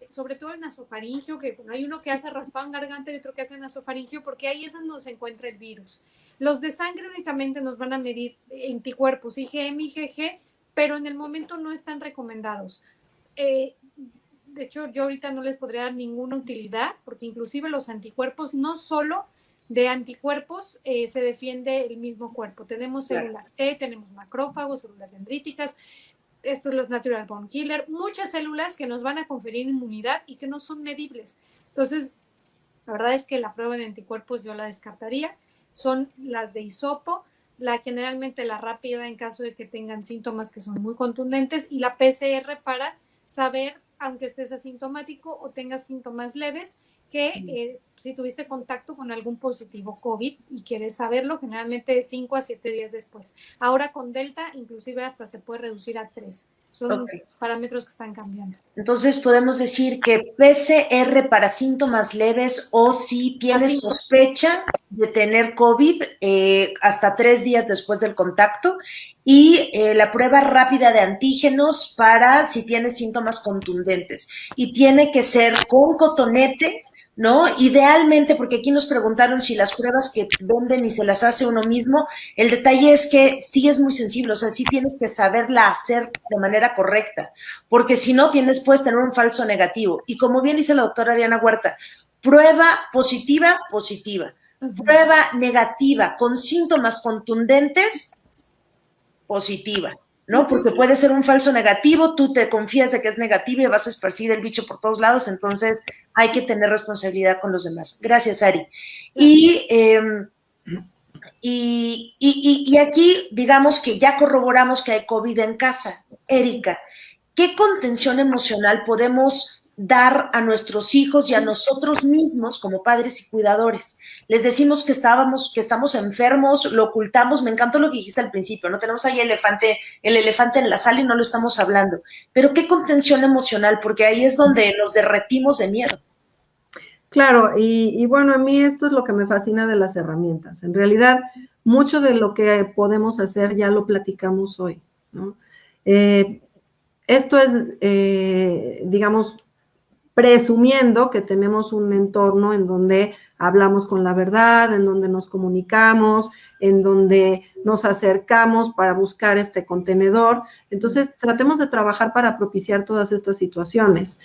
sobre todo el nasofaringio, que hay uno que hace raspado en garganta y otro que hace nasofaringio, porque ahí es donde se encuentra el virus. Los de sangre únicamente nos van a medir anticuerpos, IgM, IgG, pero en el momento no están recomendados. De hecho, yo ahorita no les podría dar ninguna utilidad, porque inclusive los anticuerpos, no solo de anticuerpos se defiende el mismo cuerpo. Tenemos células T, tenemos macrófagos, células dendríticas, estos los natural born killer, muchas células que nos van a conferir inmunidad y que no son medibles. Entonces, la verdad es que la prueba de anticuerpos yo la descartaría. Son las de hisopo, generalmente la rápida en caso de que tengan síntomas que son muy contundentes, y la PCR para saber, aunque estés asintomático o tengas síntomas leves, que si tuviste contacto con algún positivo COVID y quieres saberlo, generalmente 5 a 7 días después. Ahora con Delta, inclusive hasta se puede reducir a 3. Son parámetros que están cambiando. Entonces podemos decir que PCR para síntomas leves o si tienes sospecha de tener COVID hasta 3 días después del contacto, y la prueba rápida de antígenos para si tienes síntomas contundentes. Y tiene que ser con cotonete, ¿no? Idealmente, porque aquí nos preguntaron si las pruebas que venden y se las hace uno mismo, el detalle es que sí es muy sensible, o sea, sí tienes que saberla hacer de manera correcta, porque si no puedes tener un falso negativo. Y como bien dice la doctora Ariana Huerta, prueba positiva, positiva. Prueba negativa con síntomas contundentes, positiva, ¿no? Porque puede ser un falso negativo, tú te confías de que es negativo y vas a esparcir el bicho por todos lados, entonces hay que tener responsabilidad con los demás. Gracias, Ari. Y aquí, digamos que ya corroboramos que hay COVID en casa. Erika, ¿qué contención emocional podemos dar a nuestros hijos y a nosotros mismos como padres y cuidadores? Les decimos que estamos enfermos, lo ocultamos. Me encantó lo que dijiste al principio, ¿no? Tenemos ahí el elefante en la sala y no lo estamos hablando. Pero ¿qué contención emocional? Porque ahí es donde nos derretimos de miedo. Claro, y bueno, a mí esto es lo que me fascina de las herramientas. En realidad, mucho de lo que podemos hacer ya lo platicamos hoy, ¿no? Esto es, digamos, presumiendo que tenemos un entorno en donde hablamos con la verdad, en donde nos comunicamos, en donde nos acercamos para buscar este contenedor. Entonces, tratemos de trabajar para propiciar todas estas situaciones.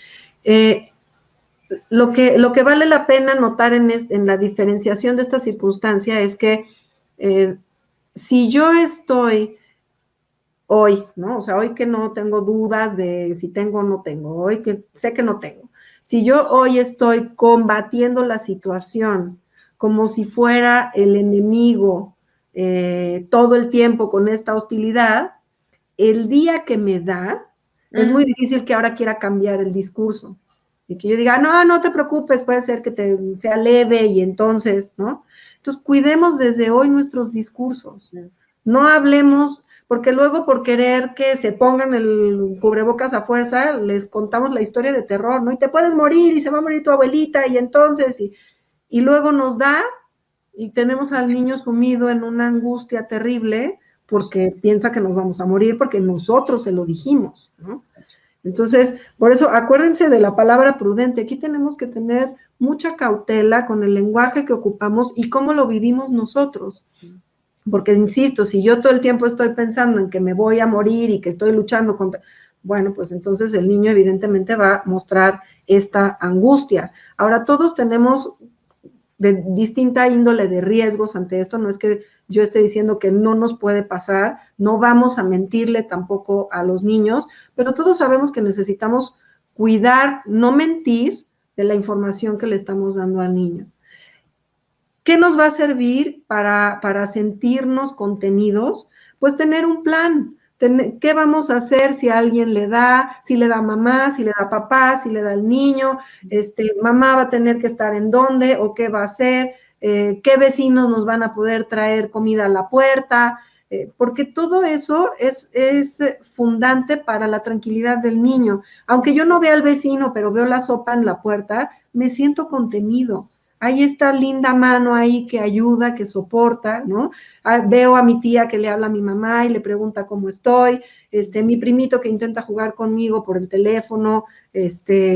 Lo que vale la pena notar en la diferenciación de esta circunstancia es que si yo estoy hoy, ¿no? O sea, hoy que no tengo dudas de si tengo o no tengo, hoy que sé que no tengo. Si yo hoy estoy combatiendo la situación como si fuera el enemigo todo el tiempo con esta hostilidad, el día que me da, es muy difícil que ahora quiera cambiar el discurso. Y que yo diga, no, no te preocupes, puede ser que sea leve y entonces, ¿no? Entonces, cuidemos desde hoy nuestros discursos. No hablemos, porque luego por querer que se pongan el cubrebocas a fuerza, les contamos la historia de terror, ¿no? Y te puedes morir y se va a morir tu abuelita y entonces, y luego nos da y tenemos al niño sumido en una angustia terrible porque piensa que nos vamos a morir porque nosotros se lo dijimos, ¿no? Entonces, por eso, acuérdense de la palabra prudente. Aquí tenemos que tener mucha cautela con el lenguaje que ocupamos y cómo lo vivimos nosotros. Porque, insisto, si yo todo el tiempo estoy pensando en que me voy a morir y que estoy luchando contra... Bueno, pues entonces el niño evidentemente va a mostrar esta angustia. Ahora, todos tenemos de distinta índole de riesgos ante esto, no es que yo esté diciendo que no nos puede pasar, no vamos a mentirle tampoco a los niños, pero todos sabemos que necesitamos cuidar, no mentir de la información que le estamos dando al niño. ¿Qué nos va a servir para sentirnos contenidos? Pues tener un plan. ¿Qué vamos a hacer si a alguien le da, si le da mamá, si le da papá, si le da el niño? Mamá va a tener que estar en dónde o qué va a hacer, qué vecinos nos van a poder traer comida a la puerta, porque todo eso es fundante para la tranquilidad del niño. Aunque yo no vea al vecino, pero veo la sopa en la puerta, me siento contenido. Hay esta linda mano ahí que ayuda, que soporta, ¿no? Veo a mi tía que le habla a mi mamá y le pregunta cómo estoy, mi primito que intenta jugar conmigo por el teléfono,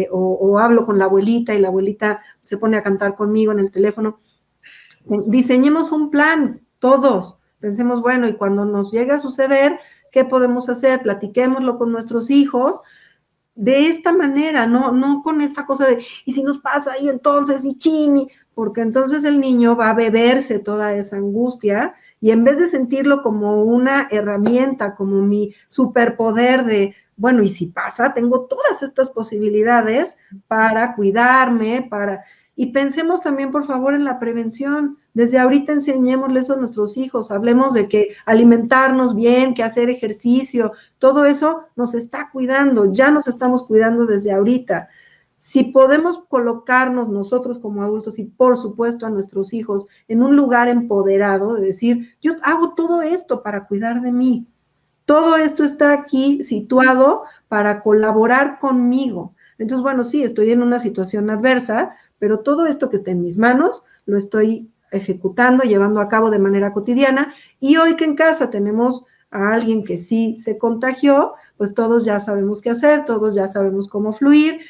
o hablo con la abuelita y la abuelita se pone a cantar conmigo en el teléfono. Diseñemos un plan, todos. Pensemos, bueno, y cuando nos llegue a suceder, ¿qué podemos hacer? Platiquémoslo con nuestros hijos, de esta manera, no con esta cosa de, y si nos pasa, y entonces, y chini, porque entonces el niño va a beberse toda esa angustia, y en vez de sentirlo como una herramienta, como mi superpoder de, bueno, y si pasa, tengo todas estas posibilidades para cuidarme, y pensemos también, por favor, en la prevención. Desde ahorita enseñémosle eso a nuestros hijos, hablemos de que alimentarnos bien, que hacer ejercicio, todo eso nos está cuidando, ya nos estamos cuidando desde ahorita. Si podemos colocarnos nosotros como adultos y por supuesto a nuestros hijos en un lugar empoderado, de decir, yo hago todo esto para cuidar de mí, todo esto está aquí situado para colaborar conmigo. Entonces, bueno, sí, estoy en una situación adversa, pero todo esto que está en mis manos lo estoy ejecutando, llevando a cabo de manera cotidiana, y hoy que en casa tenemos a alguien que sí se contagió, pues todos ya sabemos qué hacer, todos ya sabemos cómo fluir,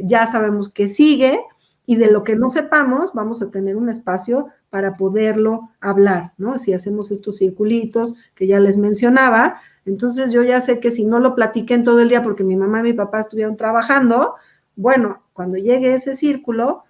ya sabemos qué sigue, y de lo que no sepamos vamos a tener un espacio para poderlo hablar, ¿no? Si hacemos estos circulitos que ya les mencionaba, entonces yo ya sé que si no lo platiqué en todo el día porque mi mamá y mi papá estuvieron trabajando, bueno, cuando llegue ese círculo,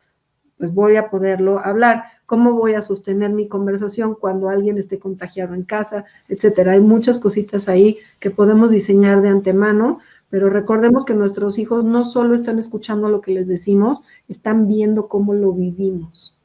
pues voy a poderlo hablar. ¿Cómo voy a sostener mi conversación cuando alguien esté contagiado en casa, etcétera? Hay muchas cositas ahí que podemos diseñar de antemano, pero recordemos que nuestros hijos no solo están escuchando lo que les decimos, están viendo cómo lo vivimos.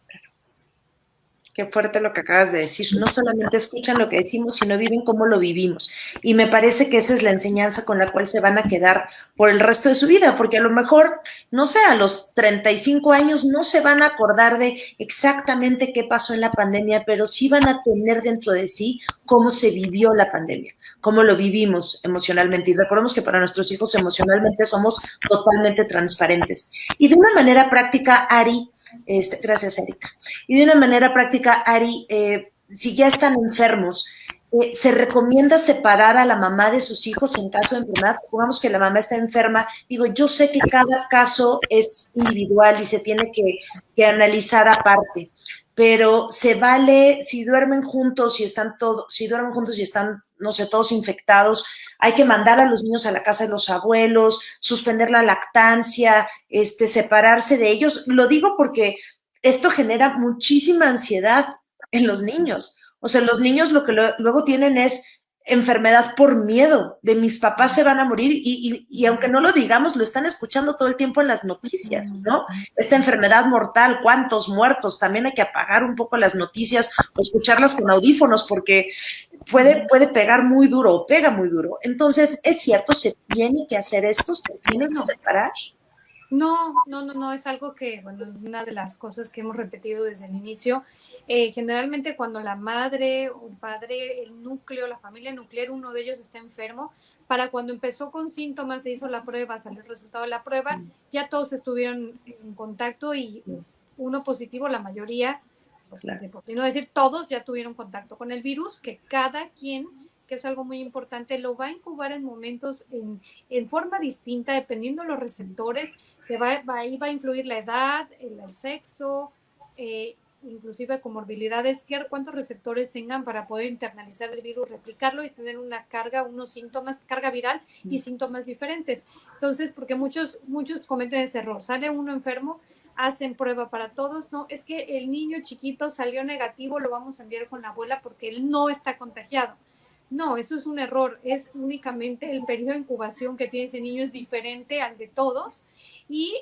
Qué fuerte lo que acabas de decir. No solamente escuchan lo que decimos, sino viven cómo lo vivimos. Y me parece que esa es la enseñanza con la cual se van a quedar por el resto de su vida, porque a lo mejor, no sé, a los 35 años no se van a acordar de exactamente qué pasó en la pandemia, pero sí van a tener dentro de sí cómo se vivió la pandemia, cómo lo vivimos emocionalmente. Y recordemos que para nuestros hijos emocionalmente somos totalmente transparentes. Y de una manera práctica, Ari, gracias, Erika. Y de una manera práctica, Ari, si ya están enfermos, ¿se recomienda separar a la mamá de sus hijos en caso de enfermedad? Supongamos que la mamá está enferma. Digo, yo sé que cada caso es individual y se tiene que analizar aparte, pero se vale si duermen juntos, si duermen juntos y están, no sé, todos infectados, hay que mandar a los niños a la casa de los abuelos, suspender la lactancia, separarse de ellos. Lo digo porque esto genera muchísima ansiedad en los niños. O sea, los niños lo que luego tienen es enfermedad por miedo de mis papás se van a morir y aunque no lo digamos, lo están escuchando todo el tiempo en las noticias, ¿no? Esta enfermedad mortal, cuántos muertos, también hay que apagar un poco las noticias o escucharlas con audífonos porque puede pegar muy duro o pega muy duro. Entonces, es cierto, se tiene que hacer esto, se tiene que separar. No, es algo que, bueno, una de las cosas que hemos repetido desde el inicio, generalmente cuando la madre o el padre, el núcleo, la familia nuclear, uno de ellos está enfermo, para cuando empezó con síntomas, se hizo la prueba, salió el resultado de la prueba, ya todos estuvieron en contacto y uno positivo, la mayoría, pues por no decir todos, ya tuvieron contacto con el virus, que cada quien, que es algo muy importante, lo va a incubar en momentos en forma distinta, dependiendo de los receptores, que ahí va a influir la edad, el sexo, inclusive comorbilidades, cuántos receptores tengan para poder internalizar el virus, replicarlo y tener una carga, unos síntomas, carga viral y síntomas diferentes. Entonces, porque muchos cometen ese error, sale uno enfermo, hacen prueba para todos, no, es que el niño chiquito salió negativo, lo vamos a enviar con la abuela porque él no está contagiado. No, eso es un error, es únicamente el periodo de incubación que tiene ese niño es diferente al de todos y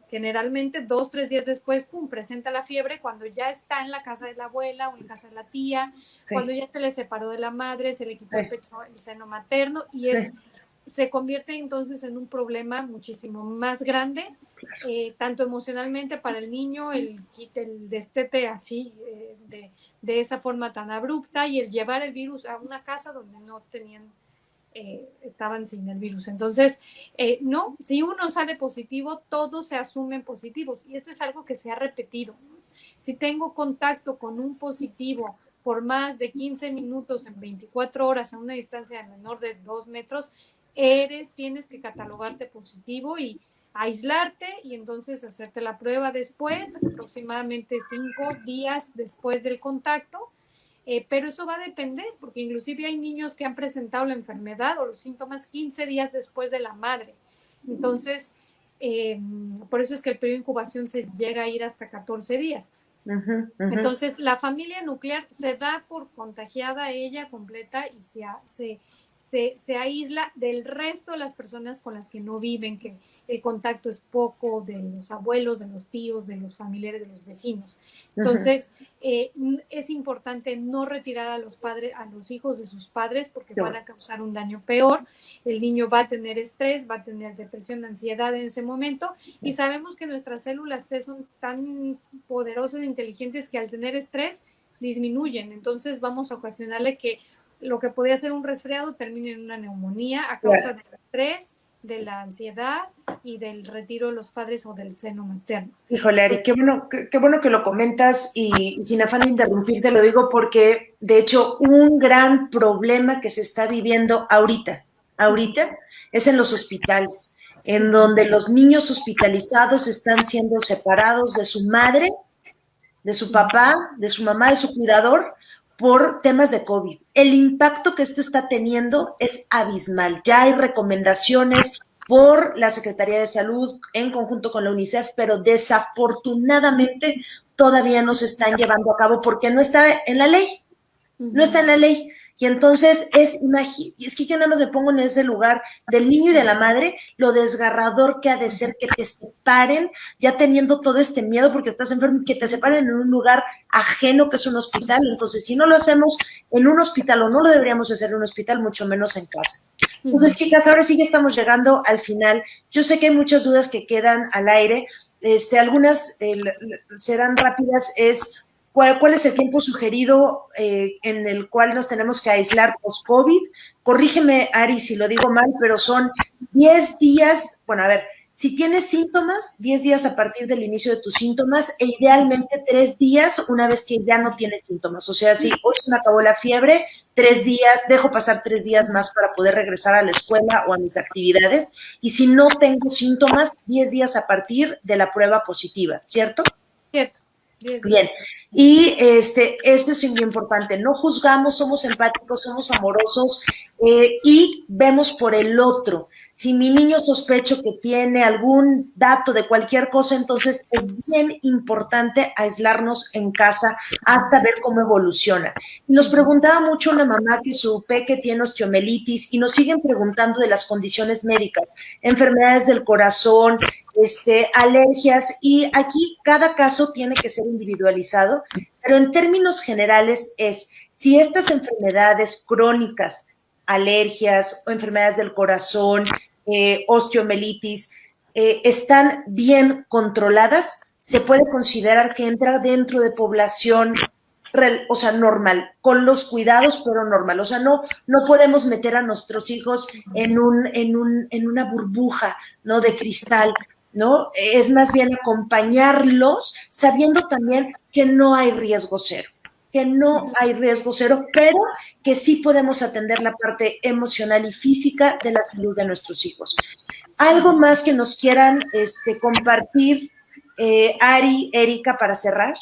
generalmente 2-3 días después, pum, presenta la fiebre cuando ya está en la casa de la abuela o en casa de la tía, cuando ya se le separó de la madre, se le quitó el pecho, el seno materno y se convierte entonces en un problema muchísimo más grande, tanto emocionalmente para el niño, el destete así de esa forma tan abrupta y el llevar el virus a una casa donde no tenían, estaban sin el virus. Entonces, no, si uno sale positivo, todos se asumen positivos y esto es algo que se ha repetido. Si tengo contacto con un positivo por más de 15 minutos en 24 horas a una distancia de menor de 2 metros, tienes que catalogarte positivo y aislarte y entonces hacerte la prueba después, aproximadamente 5 días después del contacto, pero eso va a depender, porque inclusive hay niños que han presentado la enfermedad o los síntomas 15 días después de la madre. Entonces, por eso es que el periodo de incubación se llega a ir hasta 14 días. Entonces, la familia nuclear se da por contagiada ella completa y se aísla del resto de las personas con las que no viven, que el contacto es poco, de los abuelos, de los tíos, de los familiares, de los vecinos. Entonces, es importante no retirar a los hijos de sus padres porque van a causar un daño peor. El niño va a tener estrés, va a tener depresión, ansiedad en ese momento y sabemos que nuestras células T son tan poderosas e inteligentes que al tener estrés disminuyen. Entonces, vamos a ocasionarle que lo que podía ser un resfriado termina en una neumonía a causa del estrés, de la ansiedad y del retiro de los padres o del seno materno. Híjole, Ari, qué bueno que lo comentas y sin afán de interrumpirte lo digo porque, de hecho, un gran problema que se está viviendo ahorita, es en los hospitales, en donde los niños hospitalizados están siendo separados de su madre, de su papá, de su mamá, de su cuidador, por temas de COVID. El impacto que esto está teniendo es abismal. Ya hay recomendaciones por la Secretaría de Salud en conjunto con la UNICEF, pero desafortunadamente todavía no se están llevando a cabo porque no está en la ley. No está en la ley. Y entonces es que yo nada más me pongo en ese lugar del niño y de la madre, lo desgarrador que ha de ser que te separen, ya teniendo todo este miedo porque estás enfermo, que te separen en un lugar ajeno que es un hospital. Entonces, si no lo hacemos en un hospital o no lo deberíamos hacer en un hospital, mucho menos en casa. Entonces, chicas, ahora sí ya estamos llegando al final. Yo sé que hay muchas dudas que quedan al aire. Algunas serán rápidas. ¿Cuál es el tiempo sugerido en el cual nos tenemos que aislar post-COVID? Corrígeme, Ari, si lo digo mal, pero son 10 días, bueno, a ver, si tienes síntomas, 10 días a partir del inicio de tus síntomas e idealmente 3 días una vez que ya no tienes síntomas. O sea, si hoy se me acabó la fiebre, 3 días, dejo pasar 3 días más para poder regresar a la escuela o a mis actividades. Y si no tengo síntomas, 10 días a partir de la prueba positiva, ¿cierto? Cierto. 10 Bien, días. y eso es muy importante, no juzgamos, somos empáticos, somos amorosos y vemos por el otro. Si mi niño sospecho que tiene algún dato de cualquier cosa, entonces es bien importante aislarnos en casa hasta ver cómo evoluciona. Y nos preguntaba mucho una mamá que su peque tiene osteomelitis y nos siguen preguntando de las condiciones médicas, enfermedades del corazón, alergias, y aquí cada caso tiene que ser individualizado, pero en términos generales es, si estas enfermedades crónicas, alergias o enfermedades del corazón, osteomelitis, están bien controladas, se puede considerar que entra dentro de población o sea, normal, con los cuidados, pero normal. O sea, no podemos meter a nuestros hijos en una burbuja, ¿no? De cristal, ¿no? Es más bien acompañarlos sabiendo también que no hay riesgo cero, pero que sí podemos atender la parte emocional y física de la salud de nuestros hijos. ¿Algo más que nos quieran compartir, Ari, Erika, para cerrar?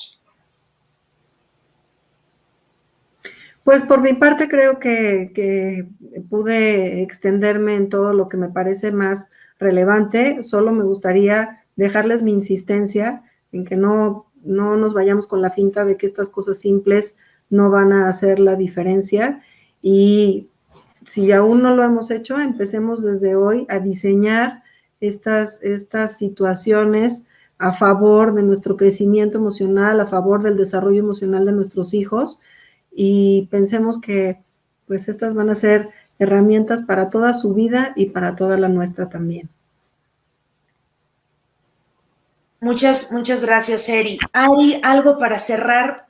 Pues por mi parte creo que pude extenderme en todo lo que me parece más relevante. Solo me gustaría dejarles mi insistencia en que no nos vayamos con la finta de que estas cosas simples no van a hacer la diferencia. Y si aún no lo hemos hecho, empecemos desde hoy a diseñar estas situaciones a favor de nuestro crecimiento emocional, a favor del desarrollo emocional de nuestros hijos, y pensemos que pues estas van a ser herramientas para toda su vida y para toda la nuestra también. Muchas gracias, Eri. Ari, ¿algo para cerrar?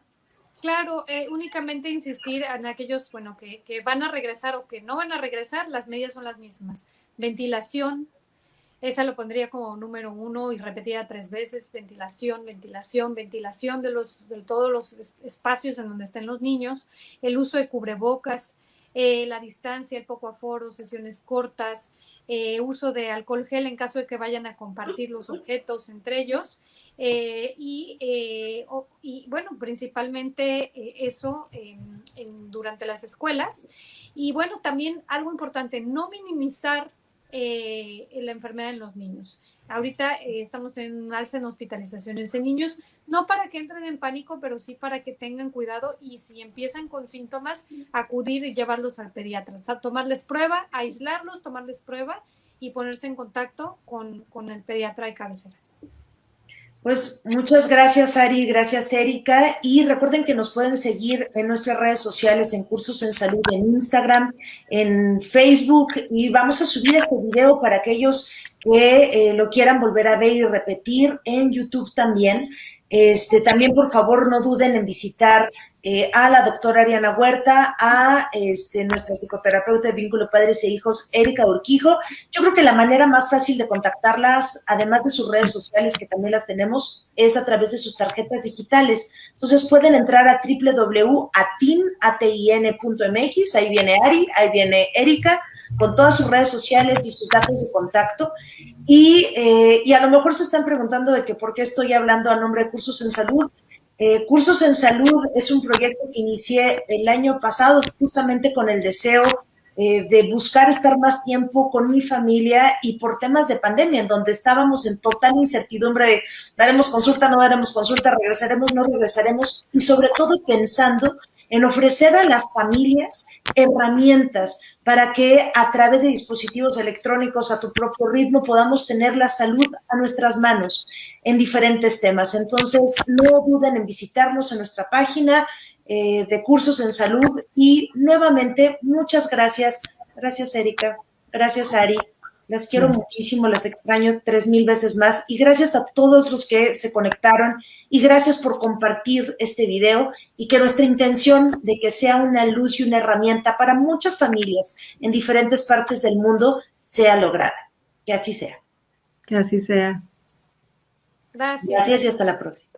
Claro, únicamente insistir en aquellos, bueno, que van a regresar o que no van a regresar, las medidas son las mismas. Ventilación, esa lo pondría como número 1 y repetida 3 veces, ventilación, ventilación, ventilación de todos los espacios en donde estén los niños, el uso de cubrebocas, la distancia, el poco aforo, sesiones cortas, uso de alcohol gel en caso de que vayan a compartir los objetos entre ellos, y bueno, principalmente eso durante las escuelas. Y bueno, también algo importante, no minimizar la enfermedad en los niños. Ahorita estamos teniendo un alza en hospitalizaciones en niños, no para que entren en pánico, pero sí para que tengan cuidado y si empiezan con síntomas, acudir y llevarlos al pediatra, o sea, tomarles prueba, aislarlos, tomarles prueba y ponerse en contacto con el pediatra de cabecera. Pues muchas gracias, Ari, gracias, Erika, y recuerden que nos pueden seguir en nuestras redes sociales, en Cursos en Salud, en Instagram, en Facebook, y vamos a subir este video para aquellos que lo quieran volver a ver y repetir en YouTube también. También, por favor, no duden en visitar a la doctora Ariana Huerta, a nuestra psicoterapeuta de vínculo padres e hijos, Erika Urquijo. Yo creo que la manera más fácil de contactarlas, además de sus redes sociales, que también las tenemos, es a través de sus tarjetas digitales. Entonces pueden entrar a www.atin.mx, ahí viene Ari, ahí viene Erika, con todas sus redes sociales y sus datos de contacto. Y a lo mejor se están preguntando de que por qué estoy hablando a nombre de Cursos en Salud. Cursos en Salud es un proyecto que inicié el año pasado justamente con el deseo de buscar estar más tiempo con mi familia y por temas de pandemia, en donde estábamos en total incertidumbre de daremos consulta, no daremos consulta, regresaremos, no regresaremos, y sobre todo pensando en ofrecer a las familias herramientas para que a través de dispositivos electrónicos a tu propio ritmo podamos tener la salud a nuestras manos en diferentes temas. Entonces, no duden en visitarnos en nuestra página de Cursos en Salud, y nuevamente, muchas gracias. Gracias, Erika. Gracias, Ari. Las quiero muchísimo, las extraño 3000 veces más, y gracias a todos los que se conectaron, y gracias por compartir este video, y que nuestra intención de que sea una luz y una herramienta para muchas familias en diferentes partes del mundo sea lograda. Que así sea. Que así sea. Gracias. Gracias y hasta la próxima.